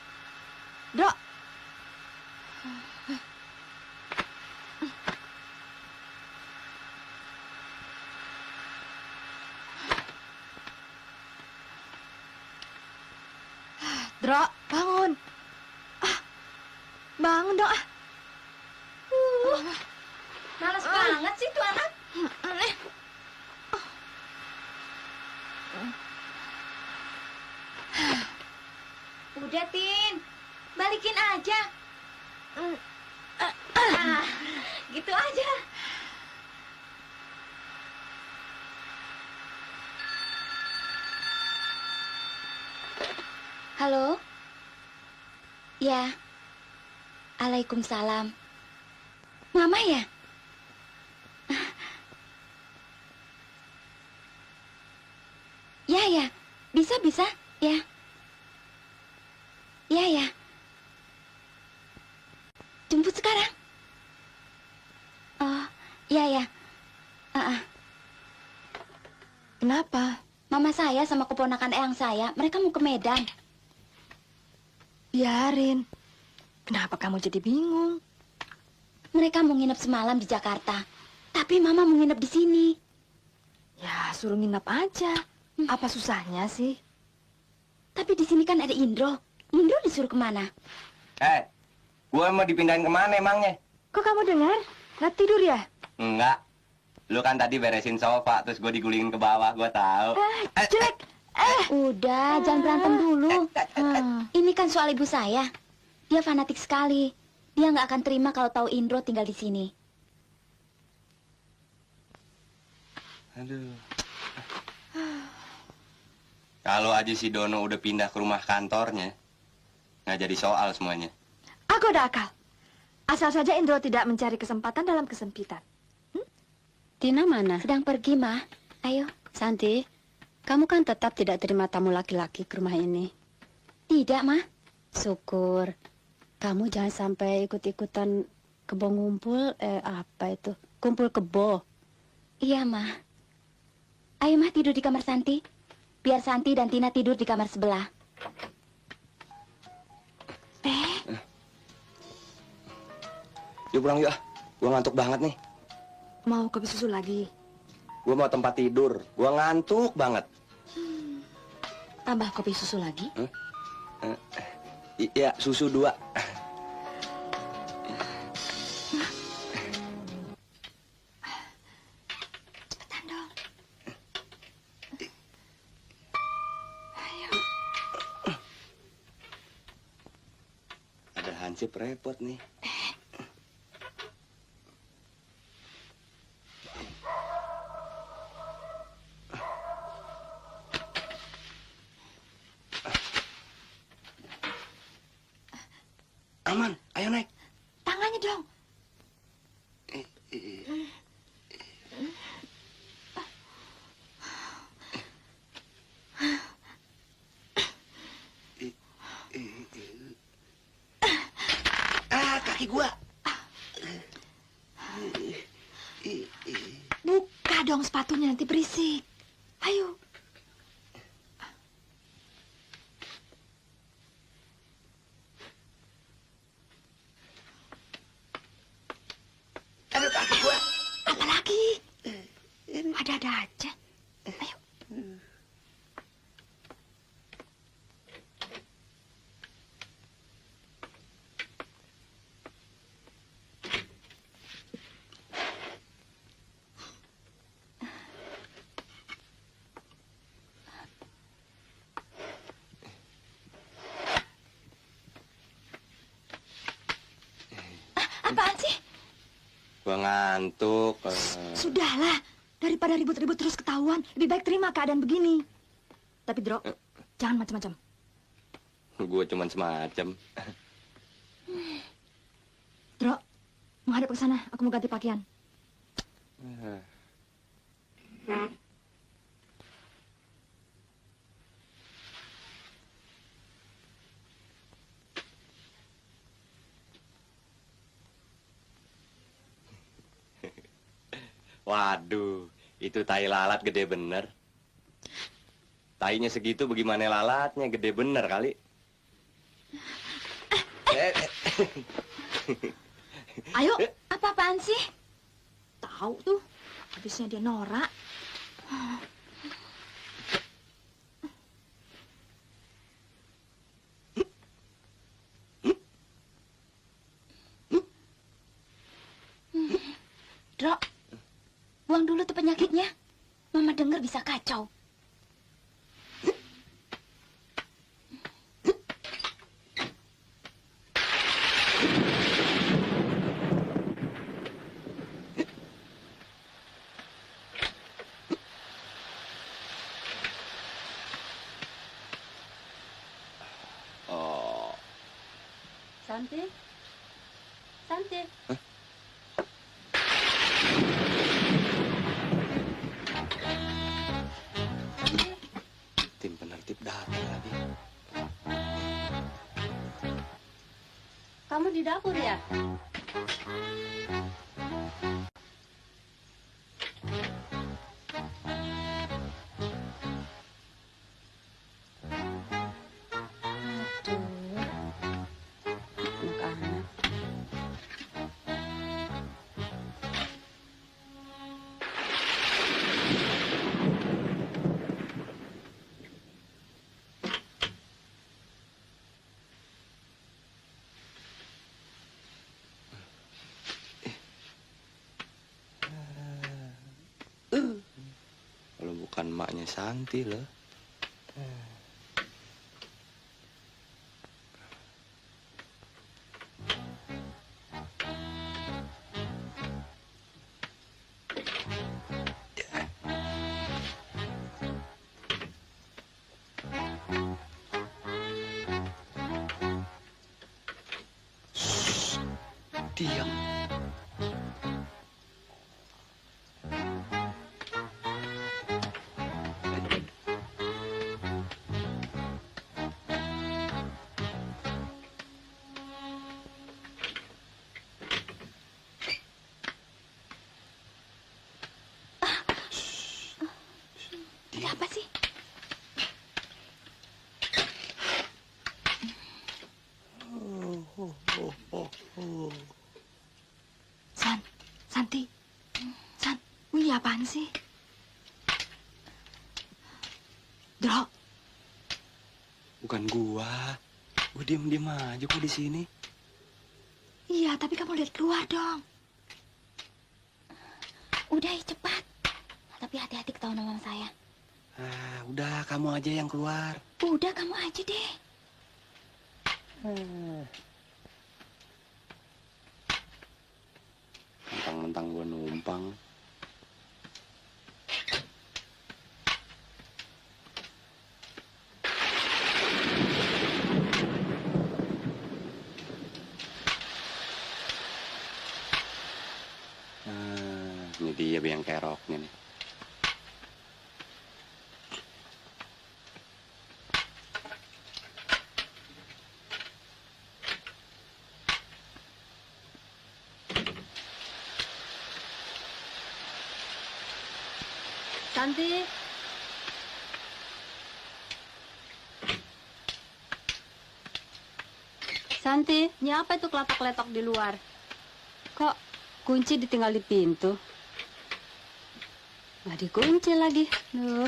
Dok. Dok, bangun. Bangun, Dok. Malas banget sih tuh anak. Udah, Tin. Balikin aja. Gitu aja. Halo? Ya. Waalaikumsalam. Mama ya? Ya. Bisa. Ya. Ya. Jemput sekarang. Oh, ya. Kenapa? Mama saya sama keponakan eyang saya, mereka mau ke Medan. Biarin. Kenapa kamu jadi bingung? Mereka mau nginep semalam di Jakarta. Tapi Mama mau nginep di sini. Ya, suruh nginep aja. Apa susahnya sih? Tapi di sini kan ada Indro. Indro disuruh kemana? Gua mau dipindahin kemana emangnya? Kok kamu dengar? Nggak tidur ya? Enggak. Lu kan tadi beresin sofa, terus gue digulingin ke bawah, gue tahu. Jelek. Udah, jangan berantem dulu. Ini kan soal ibu saya. Dia fanatik sekali. Dia nggak akan terima kalau tahu Indro tinggal di sini. Aduh. Kalau aja si Dono udah pindah ke rumah kantornya, nggak jadi soal semuanya. Aku ada akal. Asal saja Indro tidak mencari kesempatan dalam kesempitan. Tina mana? Sedang pergi, Ma. Ayo. Santi, kamu kan tetap tidak terima tamu laki-laki ke rumah ini. Tidak, Ma. Syukur. Kamu jangan sampai ikut-ikutan kebo ngumpul, apa itu? Kumpul kebo. Iya, Ma. Ayo, Ma, tidur di kamar Santi. Biar Santi dan Tina tidur di kamar sebelah. Yuk pulang yuk, gue ngantuk banget nih. Mau kopi susu lagi? Gue mau tempat tidur, gue ngantuk banget. Tambah kopi susu lagi? Iya, susu 2. Cepetan dong. Ayo. Ada hansip repot nih. Aman, ayo naik. Tangannya dong. Kaki gua. Buka dong sepatunya, nanti berisik. Ayo. Aduh, kaki gua. Apa lagi? Ada-ada aja. Ayo. Apaan sih? Gua ngantuk. Sudahlah, daripada ribut-ribut terus ketahuan, lebih baik terima keadaan begini. Tapi Dro, jangan macam-macam. Gua cuman semacam. Dro, menghadap ke sana, aku mau ganti pakaian. Waduh, itu tai lalat gede bener. Tainya segitu bagaimana lalatnya, gede bener kali. Ayo, Apa-apaan sih? tahu tuh. Habisnya dia norak. Dro, buang dulu tuh penyakitnya. Mama denger bisa kacau. Oh, Santi? Santi? tim penertib datang lagi. Kamu di dapur ya? Anak-anak. maknya Santi loh. Diam. Ada apa sih? Santi. San, ini apaan sih? Dro, Bukan gua. Gua diem-diem aja kok di sini. iya tapi kamu lihat keluar dong. Udah, cepat. Tapi hati-hati ketahuan sama saya. Ah, udah kamu aja yang keluar. Udah, kamu aja deh. Mentang-mentang gua numpang. Ini dia yang keroknya nih. Santi. Santi, ini apa itu kelatok-letok di luar? Kok kunci ditinggal di pintu? Nggak dikunci lagi. Duh.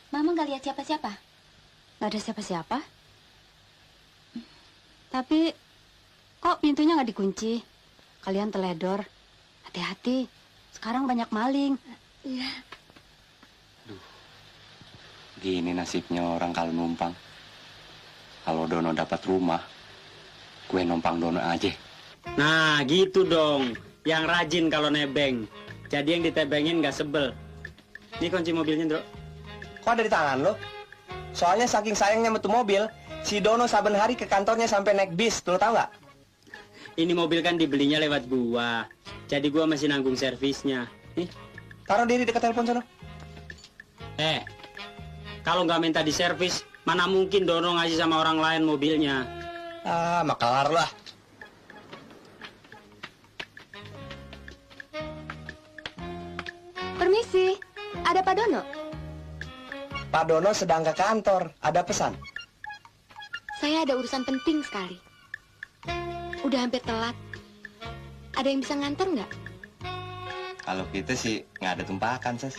Mama nggak lihat siapa-siapa? Nggak ada siapa-siapa. Tapi kok pintunya nggak dikunci? Kalian teledor. Hati-hati. Sekarang banyak maling. Iya. Gini nasibnya orang kalau numpang. Kalau Dono dapat rumah, gue numpang Dono aja. Nah, gitu dong. Yang rajin kalau nebeng. Jadi yang ditebengin nggak sebel. Ini kunci mobilnya, Bro. Kok ada di tangan lo? Soalnya saking sayangnya sama tuh mobil, si Dono saben hari ke kantornya sampai naik bis, lo tau nggak? Ini mobil kan dibelinya lewat gua. Jadi gua masih nanggung servisnya. Nih, Taruh diri dekat telepon sana. kalau nggak minta diservis, mana mungkin Dono ngasih sama orang lain mobilnya. Ah, makalar lah. Permisi, ada Pak Dono? Pak Dono sedang ke kantor, ada pesan. Saya ada urusan penting sekali. Udah hampir telat. Ada yang bisa nganter nggak? Kalau kita sih nggak ada tumpakan, Ses.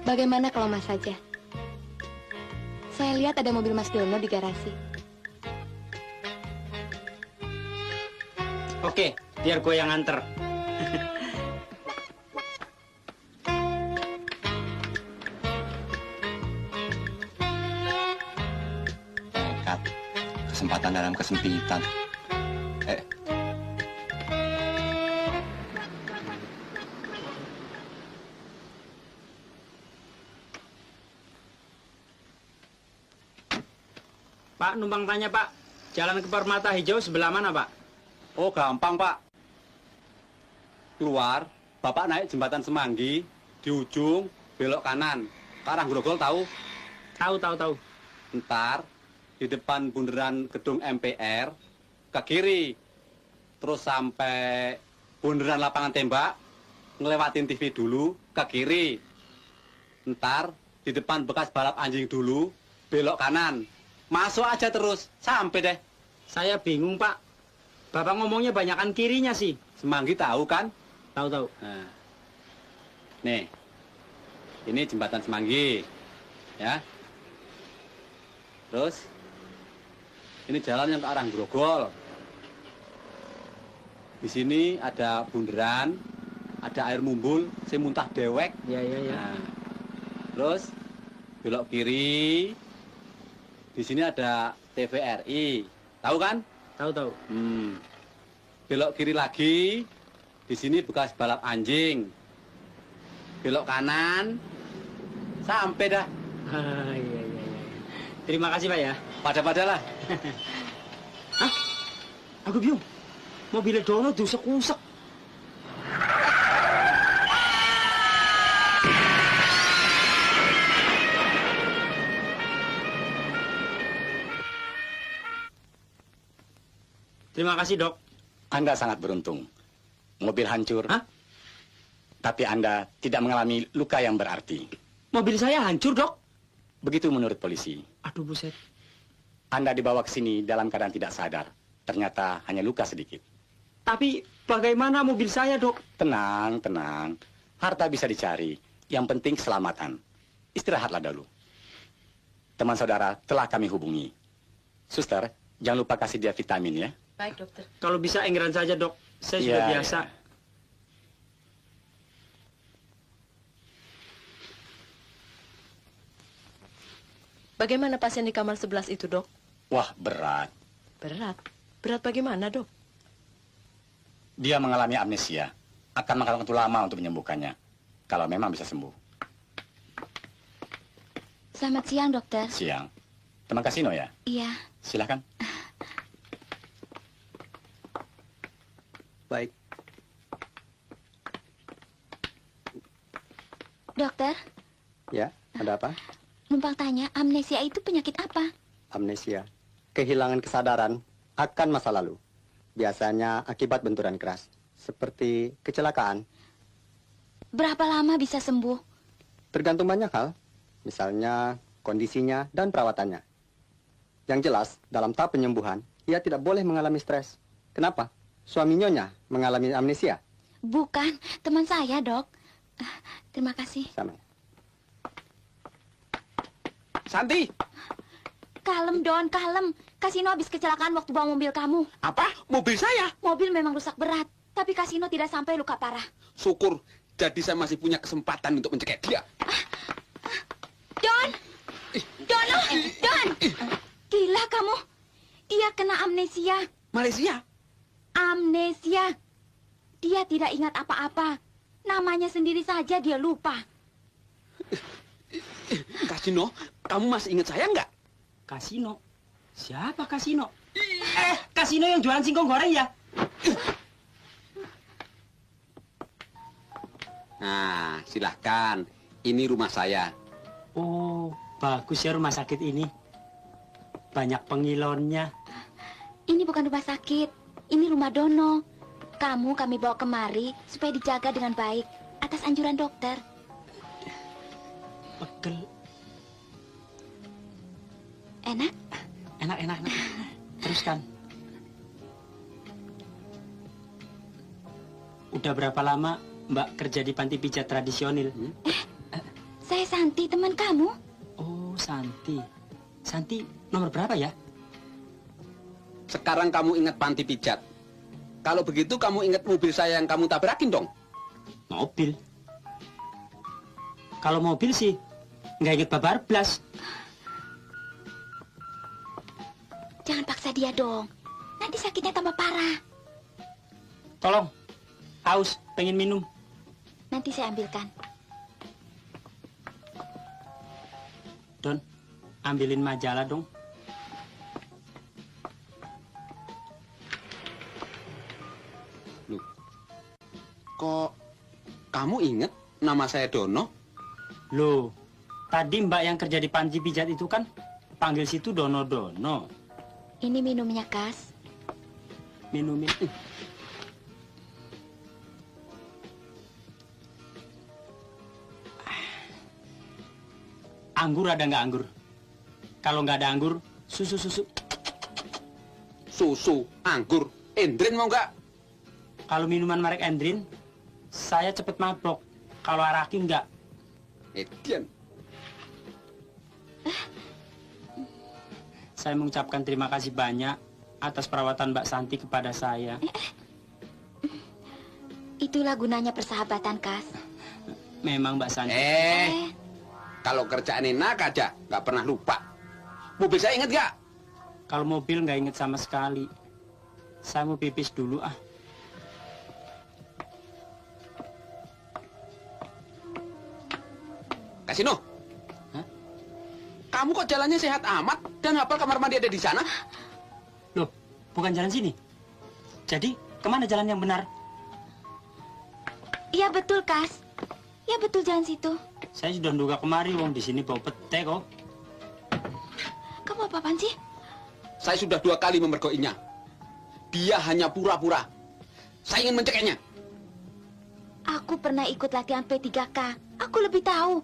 Bagaimana kalau Mas saja? Saya lihat ada mobil Mas Dono di garasi. Oke, biar gue yang nganter. Nekat. Kesempatan dalam kesempitan. Pak, numpang tanya, Pak. Jalan ke Permata Hijau sebelah mana, Pak? Oh, gampang, Pak. Keluar, Bapak naik jembatan Semanggi, di ujung, belok kanan. Ke arah Grogol tahu? Tahu. Ntar, di depan bundaran gedung MPR, ke kiri. Terus sampai bundaran lapangan tembak, ngelewatin TV dulu, ke kiri. Ntar, di depan bekas balap anjing dulu, belok kanan. Masuk aja terus, sampai deh. Saya bingung, Pak. Bapak ngomongnya banyakan kirinya sih. Semanggi tahu kan? Tahu. Nah. Nih, ini jembatan Semanggi. Ya. Terus ini jalan yang ke arah Grogol. Di sini ada bunderan, ada air mumbul, saya muntah dewek. Ya, ya, ya. Nah, terus belok kiri. Di sini ada TVRI. Tahu kan? Tahu, tahu. Belok kiri lagi. Di sini bekas balap anjing. Belok kanan. Sampai dah. Ah, iya, iya, iya. Terima kasih, Pak ya. Pada-padalah. Hah? Aku bingung. Mobilnya Dono diusek-usek. Terima kasih, Dok. Anda sangat beruntung. Mobil hancur. Hah? Tapi Anda tidak mengalami luka yang berarti. Mobil saya hancur, Dok. Begitu menurut polisi. Aduh, buset. Anda dibawa ke sini dalam keadaan tidak sadar. Ternyata hanya luka sedikit. Tapi bagaimana mobil saya, Dok? Tenang, tenang. Harta bisa dicari. Yang penting keselamatan. Istirahatlah dulu. Teman saudara telah kami hubungi. Suster, jangan lupa kasih dia vitamin ya. Baik, dokter. Kalau bisa enggeran saja, Dok. Saya sudah Ya, biasa. ya. Bagaimana pasien di kamar 11 itu, Dok? Wah, berat. Berat. Berat bagaimana, Dok? Dia mengalami amnesia. Akan makan waktu lama untuk menyembuhkannya. Kalau memang bisa sembuh. Selamat siang, dokter. Siang. Teman kasino ya? Iya. Silakan. Baik. Dokter, Ya, ada apa? numpang tanya, amnesia itu penyakit apa? Amnesia. Kehilangan kesadaran akan masa lalu. Biasanya akibat benturan keras, seperti kecelakaan. Berapa lama bisa sembuh? Tergantung banyak hal, misalnya kondisinya dan perawatannya. Yang jelas, dalam tahap penyembuhan, ia tidak boleh mengalami stres. Kenapa? Suami Nyonya mengalami amnesia. Bukan, teman saya, Dok. Terima kasih. Sama. Santi, Kalem, Don, kalem. Kasino habis kecelakaan waktu bawa mobil kamu. apa? Mobil saya? Mobil memang rusak berat, tapi Kasino tidak sampai luka parah. Syukur, jadi saya masih punya kesempatan untuk mencegah dia. Don! Dono! Don! Gila kamu. Dia kena amnesia. Malaysia? Amnesia. Dia tidak ingat apa-apa. Namanya sendiri saja dia lupa. Kasino, kamu masih ingat saya nggak? Kasino? Siapa Kasino? Kasino yang jualan singkong goreng ya? Nah, silahkan. Ini rumah saya. Oh, bagus ya rumah sakit ini. Banyak pengilonnya. Ini bukan rumah sakit. Ini rumah Dono. Kamu kami bawa kemari supaya dijaga dengan baik atas anjuran dokter. Pegel. Enak? Enak, enak, enak. Teruskan. Udah berapa lama Mbak kerja di panti pijat tradisional? Saya Santi, teman kamu. Oh, Santi. Santi nomor berapa ya? Sekarang kamu ingat panti pijat. Kalau begitu kamu ingat mobil saya yang kamu tabrakin dong. Mobil? Kalau mobil sih nggak inget babar blas. Jangan paksa dia dong. Nanti sakitnya tambah parah. Tolong, haus, pengen minum. Nanti saya ambilkan. Don, ambilin majalah dong. Kok kamu ingat nama saya Dono? Loh, tadi Mbak yang kerja di panti pijat itu kan panggil situ Dono-Dono. Ini minumnya, Kas. Minumin. Anggur ada nggak anggur? Kalau nggak ada anggur, susu. Susu, anggur, Endrin mau nggak? Kalau minuman merek Endrin, saya cepet mabok. Kalau araki nggak. Edian. Saya mengucapkan terima kasih banyak atas perawatan Mbak Santi kepada saya. Itulah gunanya persahabatan, Kas. Memang Mbak Santi. Kalau kerjaan enak aja, nggak pernah lupa. Mobil saya inget nggak? Kalau mobil nggak inget sama sekali. Saya mau pipis dulu ah. Kasino. Kamu kok jalannya sehat amat dan hafal kamar mandi ada di sana? Loh, bukan jalan sini. Jadi, kemana jalan yang benar? Iya betul, Kas. Ya betul jalan situ. Saya sudah nduga kemari, wong di sini bau pete kok. Kamu apa-apaan sih? Saya sudah 2 kali memergokinya. Dia hanya pura-pura. Saya ingin mencekiknya. Aku pernah ikut latihan P3K. Aku lebih tahu.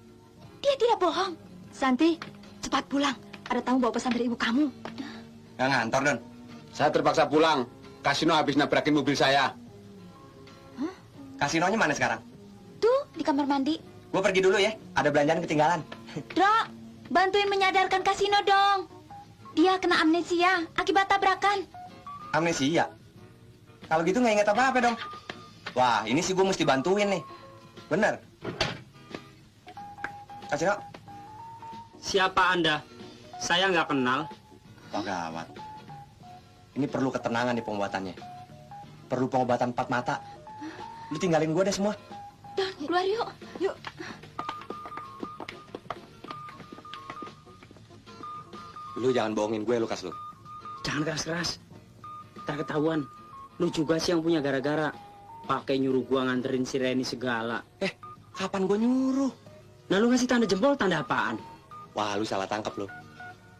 Dia tidak bohong. Santi, cepat pulang. Ada tamu bawa pesan dari ibu kamu. Nggak ngantor, Don. Saya terpaksa pulang. Kasino habis nabrakin mobil saya. Kasinonya mana sekarang? Tuh, di kamar mandi. Gue pergi dulu ya, ada belanjaan ketinggalan. Dro, bantuin menyadarkan Kasino dong. Dia kena amnesia akibat tabrakan. Amnesia? Kalau gitu nggak inget apa-apa dong. Wah, ini sih gue mesti bantuin nih. Bener. Kasino. Siapa Anda? Saya nggak kenal. Wah, gawat. Ini perlu ketenangan di pembuatannya. Perlu pengobatan 4 mata. Lu tinggalin gue deh semua. Don, keluar yuk. Yuk. Lu jangan bohongin gue, Lukas lu. Jangan keras-keras. Tak ketahuan. Lu juga sih yang punya gara-gara. Pakai nyuruh gua nganterin si Reni segala. Kapan gue nyuruh? Nah lu ngasih tanda jempol, tanda apaan? Wah, lu salah tangkap lu.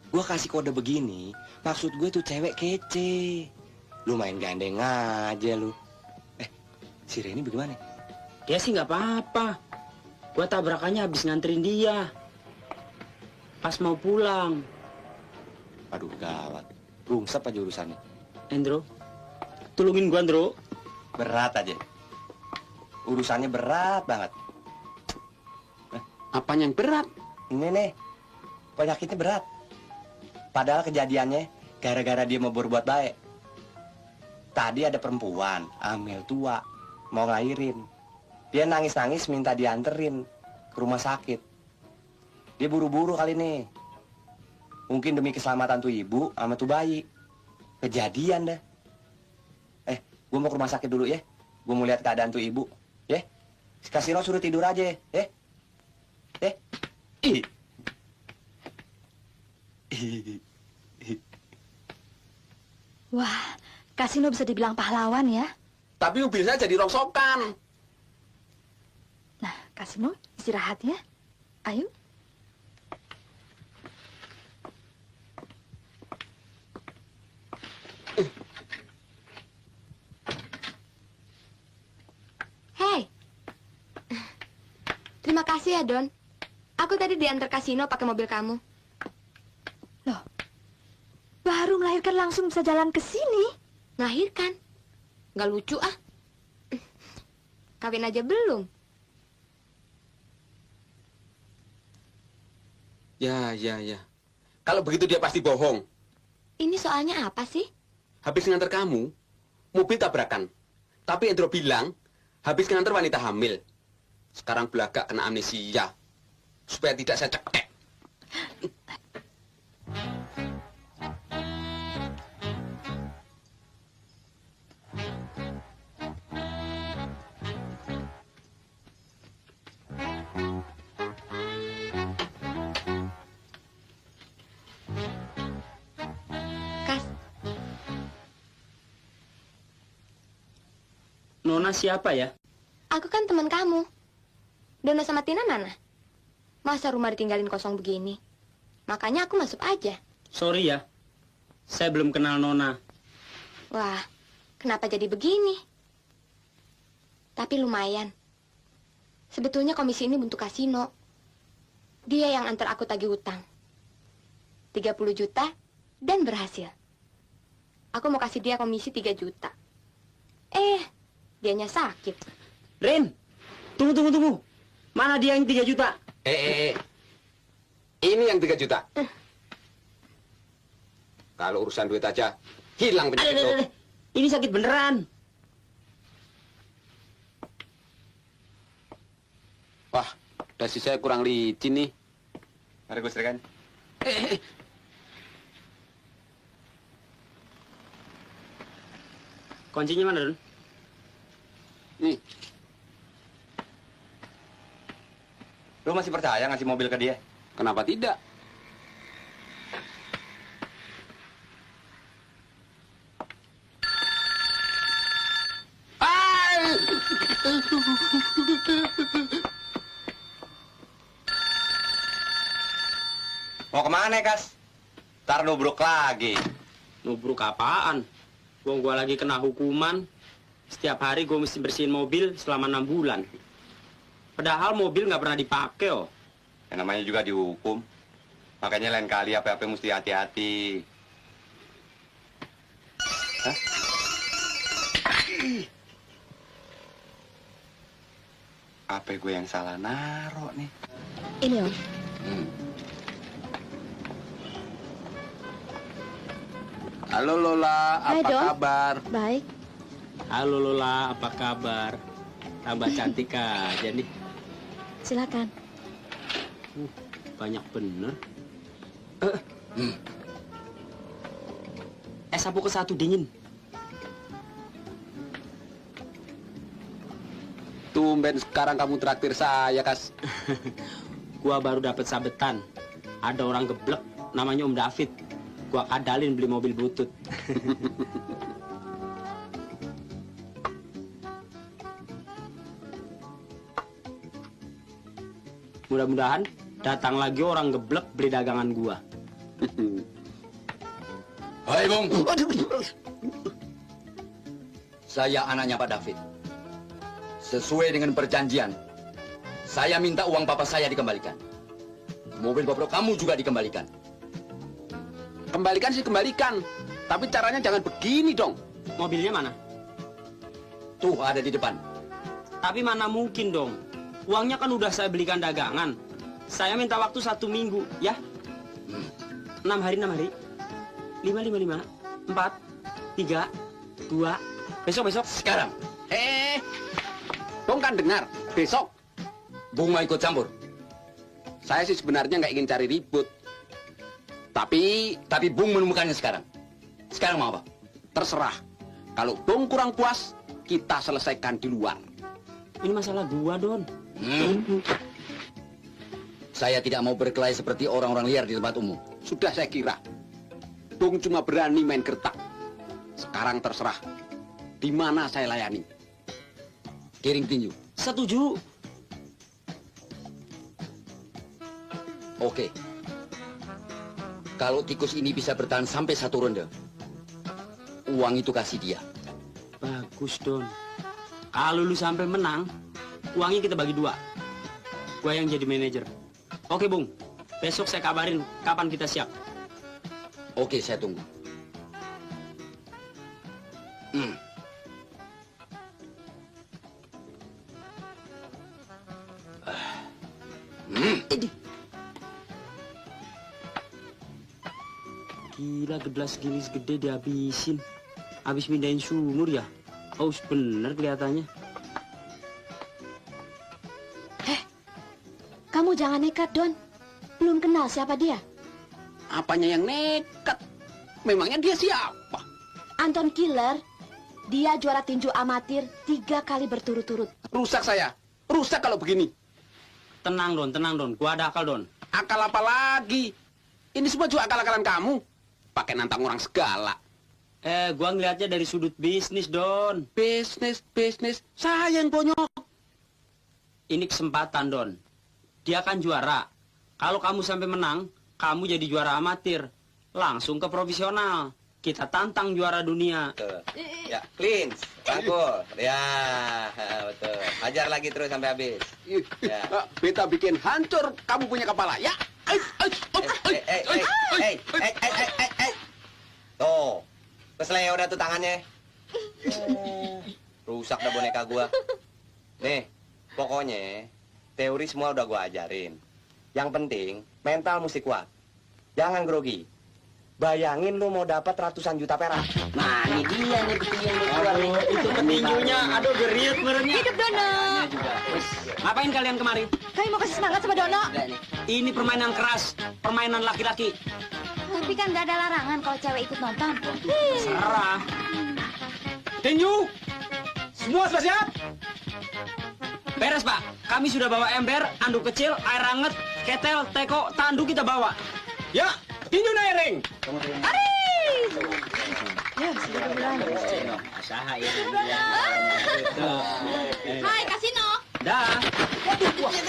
Gue kasih kode begini, maksud gue tuh cewek kece. Lu main gandeng aja lu. Si Reni bagaimana? Dia sih nggak apa-apa. Gua tabrakannya habis nganterin dia. Pas mau pulang. Aduh, gawat. Rungsep aja urusannya. Endro, tolongin gua, Endro. Berat aja. Urusannya berat banget. Apanya yang berat? Ini nih, penyakitnya berat. Padahal kejadiannya gara-gara dia mau berbuat baik. Tadi ada perempuan, hamil tua, mau ngelahirin. Dia nangis-nangis minta dianterin ke rumah sakit. Dia buru-buru kali ini. Mungkin demi keselamatan tuh ibu sama tuh bayi. Kejadian dah. Gue mau ke rumah sakit dulu ya. Gue mau lihat keadaan tuh ibu. Ya. Si Kasino suruh tidur aja ya. Wah, Kasino bisa dibilang pahlawan ya. Tapi mobil saya jadi rongsokan. Nah, Kasino istirahat ya. Ayo. Hei. Terima kasih ya, Don. Aku tadi diantar Kasino pakai mobil kamu. Loh, baru melahirkan langsung bisa jalan ke sini? Melahirkan? Nggak lucu ah. Kawin aja belum. Ya. Kalau begitu dia pasti bohong. Ini soalnya apa sih? Habis ngantar kamu, mobil tabrakan. Tapi Endro bilang, habis ngantar wanita hamil. Sekarang belagak kena amnesia. Supaya tidak saya cekek. Kas, Nona siapa ya? aku kan teman kamu. Dona sama Tina mana? Masa rumah ditinggalin kosong begini? Makanya aku masuk aja. Sorry ya. Saya belum kenal Nona. Wah, kenapa jadi begini? Tapi lumayan. Sebetulnya komisi ini bentuk kasino. Dia yang antar aku tagih hutang. 30 juta dan berhasil. Aku mau kasih dia komisi 3 juta. Dianya sakit. Ren, tunggu. Mana dia yang 3 juta? Ini yang 3 juta. Kalau urusan duit aja, hilang penyakit lo. Ini sakit beneran. Wah, dasi saya kurang licin nih. Mari gue setrikain. Kuncinya mana, Don? Nih. Lu masih percaya ngasih mobil ke dia? Kenapa tidak? Mau kemana, Kas? Ntar nubruk lagi. Nubruk apaan? Gua lagi kena hukuman. Setiap hari gue mesti bersihin mobil selama 6 bulan. Padahal mobil nggak pernah dipakai, oh. Yang namanya juga dihukum. Makanya lain kali apa-apa mesti hati-hati. Hah? Apa gue yang salah naro nih? Ini, Om. Halo Lola, Hai, apa Don. kabar? Baik. Halo Lola, apa kabar? Tambah cantik aja nih. Silakan. Banyak bener. Es sapu ke satu dingin. Tumben sekarang kamu traktir saya, Kas. Gua baru dapat sabetan. Ada orang geblek, namanya Om David. Gua kadalin beli mobil butut. Mudah-mudahan datang lagi orang geblek beli dagangan gua. Hai, Bung. Saya anaknya Pak David. Sesuai dengan perjanjian, saya minta uang papa saya dikembalikan. Mobil bapak kamu juga dikembalikan. Kembalikan sih kembalikan, tapi caranya jangan begini dong. Mobilnya mana? Tuh, ada di depan. Tapi mana mungkin dong. Uangnya kan udah saya belikan dagangan. Saya minta waktu 1 minggu, ya? 6 hari, 6 hari. 5, 4, 3, 2. Besok. Sekarang. Bung kan dengar, besok. Bung mau ikut campur. Saya sih sebenarnya nggak ingin cari ribut. Tapi Bung menemukannya sekarang. Sekarang mau apa? Terserah. Kalau Bung kurang puas, kita selesaikan di luar. Ini masalah gua, Don. Saya tidak mau berkelahi seperti orang-orang liar di tempat umum. Sudah saya kira. Bung cuma berani main gertak. Sekarang terserah. Di mana saya layani. Kiring tinju. Setuju. Oke. Kalau tikus ini bisa bertahan sampai 1 ronde, uang itu kasih dia. Bagus, Don. Kalau lu sampai menang, uangnya kita bagi 2. Gua yang jadi manajer. Oke, Bung. Besok saya kabarin kapan kita siap. Oke, saya tunggu. Gila, gelas gini segede dihabisin. Habis mindahin sumur ya? Haus bener kelihatannya. Kamu jangan nekat, Don. Belum kenal siapa dia. Apanya yang nekat? Memangnya dia siapa? Anton Killer. Dia juara tinju amatir 3 kali berturut-turut. Rusak saya. Rusak kalau begini. Tenang, Don. Gua ada akal, Don. Akal apa lagi? Ini semua juga akal-akalan kamu. Pakai nantang orang segala. Gua ngeliatnya dari sudut bisnis, Don. Bisnis. Saya yang bonyok. Ini kesempatan, Don. Dia kan juara. Kalau kamu sampai menang, kamu jadi juara amatir. Langsung ke profesional. Kita tantang juara dunia. Betul. Ya, clean. Rangkul. Ya, betul. Hajar lagi terus sampai habis. Ya. Beta bikin hancur kamu punya kepala. Ya. Tuh. Kesleo udah tuh tangannya. Rusak dah boneka gua. Nih, pokoknya teori semua udah gua ajarin. Yang penting mental mesti kuat. Jangan grogi. Bayangin lu mau dapat ratusan juta perak. Nah, ini dia nih petinju yang keluar nih. Itu petinjunya, aduh geriut merenya. Hidup Dono. Ngapain kalian kemari? Kami mau kasih semangat sama Dono. Ini permainan keras, permainan laki-laki. Tapi kan nggak ada larangan kalau cewek ikut nonton. Serah. Tinju, semua sudah siap? Beres, Pak. Kami sudah bawa ember, anduk kecil, air hangat, ketel, teko, tanduk kita bawa. Ya, tinju naik ring. Hai, Kasino. Dah.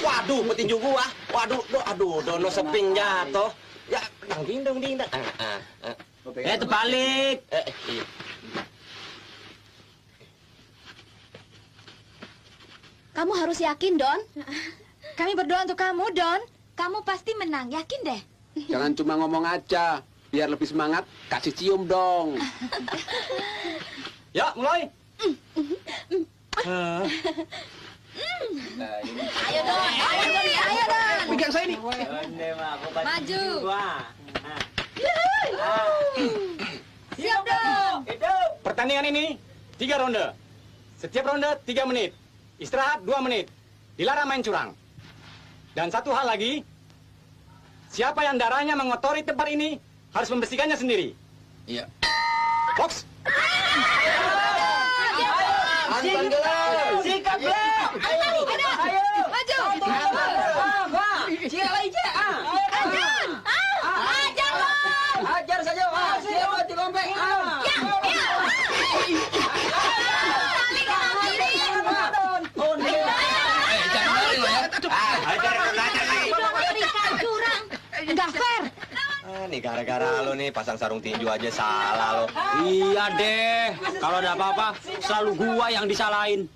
Waduh, petinju gua. Aduh, Dono seping jatuh. Ya, ding dong. Terbalik. Iya. Kamu harus yakin, Don. Kami berdoa untuk kamu, Don. Kamu pasti menang, yakin deh. Jangan cuma ngomong aja. Biar lebih semangat, kasih cium dong. Ya, mulai. Ayo, Don. Ayo, Don. Pegang saya nih. Maju. Siap, Don. Pertandingan ini 3 ronde. Setiap ronde 3 menit. Istirahat 2 menit. Dilarang main curang. Dan satu hal lagi, siapa yang darahnya mengotori tempat ini harus membersihkannya sendiri. Iya. Box. Sikap blok. Ayo. Maju. Cia lagi, Cia. Ajar, Don. Ajar saja. Siap, mati kompek. Enggak fair. Nih gara-gara lo nih pasang sarung tinju aja salah lo. Iya deh. Kalau ada apa-apa, selalu gua yang disalahin.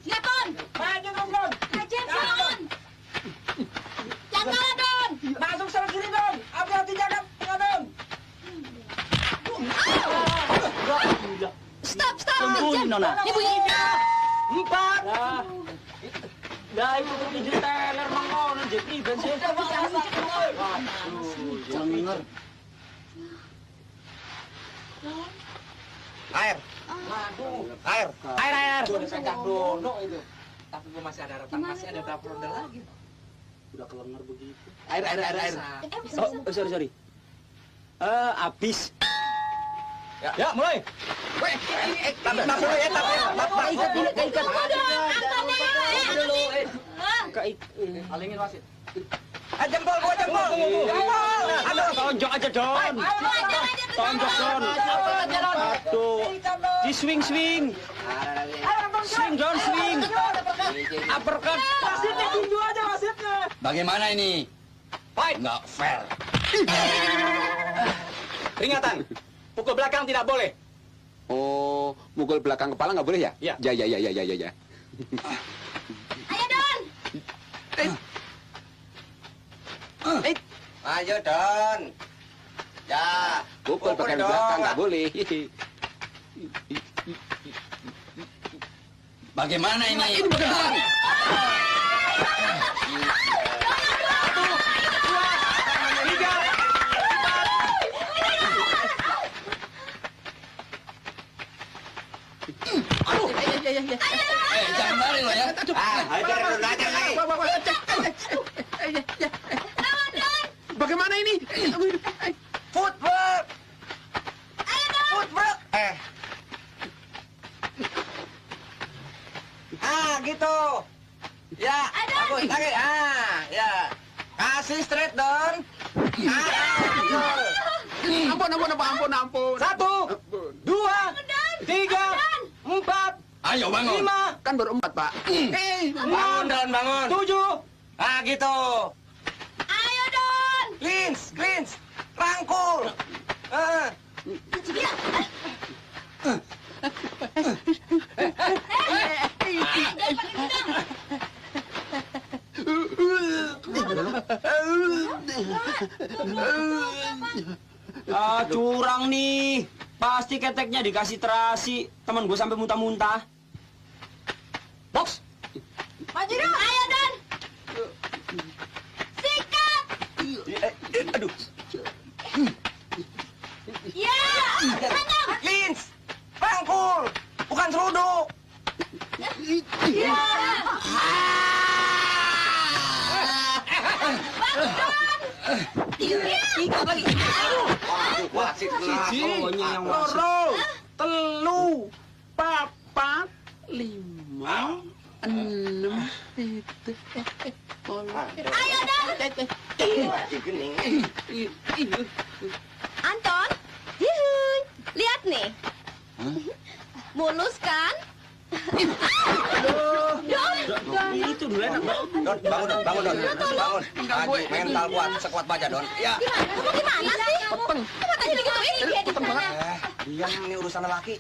Siap, Don. Maju, Don. Ajar, Don. Jangan kalah, Don. Masuk serang kiri, Don. Hati-hati jaga, Don. Stop. Sembunyi, Nona. Ini bunyi. 4. Dah itu petinju teler mengono jadi bensin. Denger. Air. Udah pegang Dono itu. Tapi gue masih ada harapan, masih ada berapa ronde lagi. Udah kelengar begitu. Air. Oh, sorry. Habis. Ya, mulai. Alingin wasit. Jempol gua. Aduh, tonjok aja, Don. Tonjok, Don. Tuh. Di swing. Swing, Don, swing. Uppercut. Wasitnya tinju aja, wasitnya. Bagaimana ini? Fight. Nggak fair. Peringatan. Pukul belakang tidak boleh. Oh, mukul belakang kepala nggak boleh ya? Iya. Ya. Ayo, Don. Ayo, Don. Ya. Mukul bagian dong. belakang nggak boleh. Bagaimana ini? Ini bukan belakang. Jangan lari lo ya. Ajar lagi. Bagaimana ini? Footwork. Gitu. Ya, bagus. Lagi. Ya. Kasih straight, Don. Ampun. 1, 2, 3, 4. Ayo bangun. 5. Kan baru 4, Pak. Bangun, Don, bangun. 7. Gitu. Ayo, Don. Cleans. Rangkul. Curang nih. Pasti keteknya dikasih terasi. Teman gue sampai muntah-muntah. Box. Maju, Don. Ayo, Don. Sikat. Aduh. Lins, pangkul, bukan seruduk. Tingkat lagi. Siji, loro, telu, papat, lima, enam, pitu. Ayo dong. Anton, hihuy. Lihat nih. Mulus kan? Itu dulu enak, Don, bangun, Don, bangun, Don. Bangun. Maju, mental kuat, sekuat baja, Don. Ya. Kamu gimana sih? Kamu matanya digituin? Dia di sana. Diam, ini urusan laki.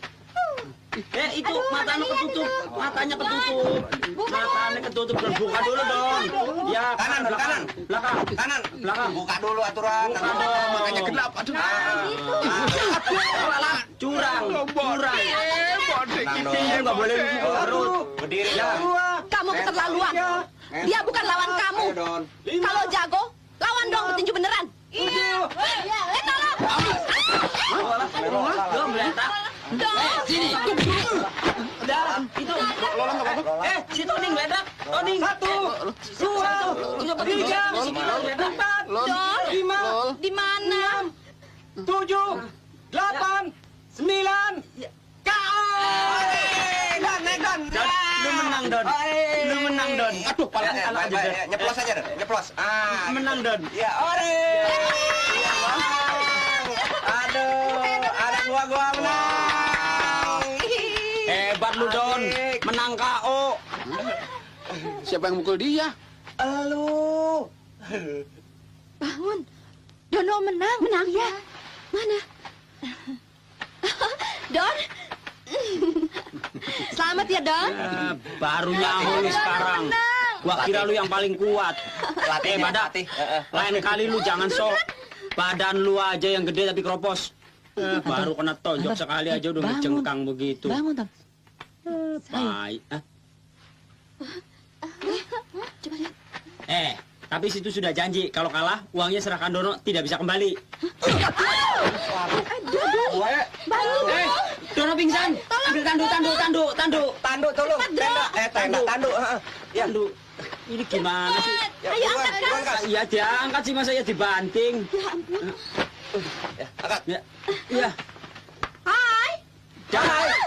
Itu matanya ketutup, matanya ketutup, matanya ketutup. Buka dulu dong. Ya, Kanan, Don, kanan. belakang, Kanan. belakang. Buka dulu aturan. Buka dong. Makanya gelap. Aduh. Curang, curang. Itu nggak boleh begitu, Arut. Berdiri, Ya. Don. Kamu keterlaluan. Dia bukan lawan kamu. Ayo, Don. Kalau jago, lawan dong petinju beneran. Tolong. Lo meletak. Sini. Udah, itu. Si Tony meledak. Tony. 1, 2, 3, 4, 5, Di mana? 7, 8, 9. Don, lu menang, Don. Lu menang, Don. Aduh, pala aja, Don. Nyeplos aja, Don. Nyeplos. Menang, Don. Ya, ore. Aduh, ada gua menang. Hebat lu, Don. Menang KO. Siapa yang mukul dia? Lu. Bangun. Dono menang. Menang ya? Mana? Don. Selamat ya, Don. Baru nyaho lu sekarang. Gua kira lu yang paling kuat. Badak. Lain kali lu jangan sok. Badan lu aja yang gede tapi kropos. Baru kena tonjok sekali aja udah ngejengkang begitu. Bangun, Tom. Baik. Coba lihat. Tapi situ sudah janji kalau kalah uangnya serahkan Dono tidak bisa kembali. Dono pingsan. Ambil tanduk. Tanduk tolong. Tanduk. Ya, lu. Ini gimana sih? Ayo angkat, Kas. Iya diangkat sih masa ya dibanting. Ya ampun. Angkat. Ya. Hai. Jangan.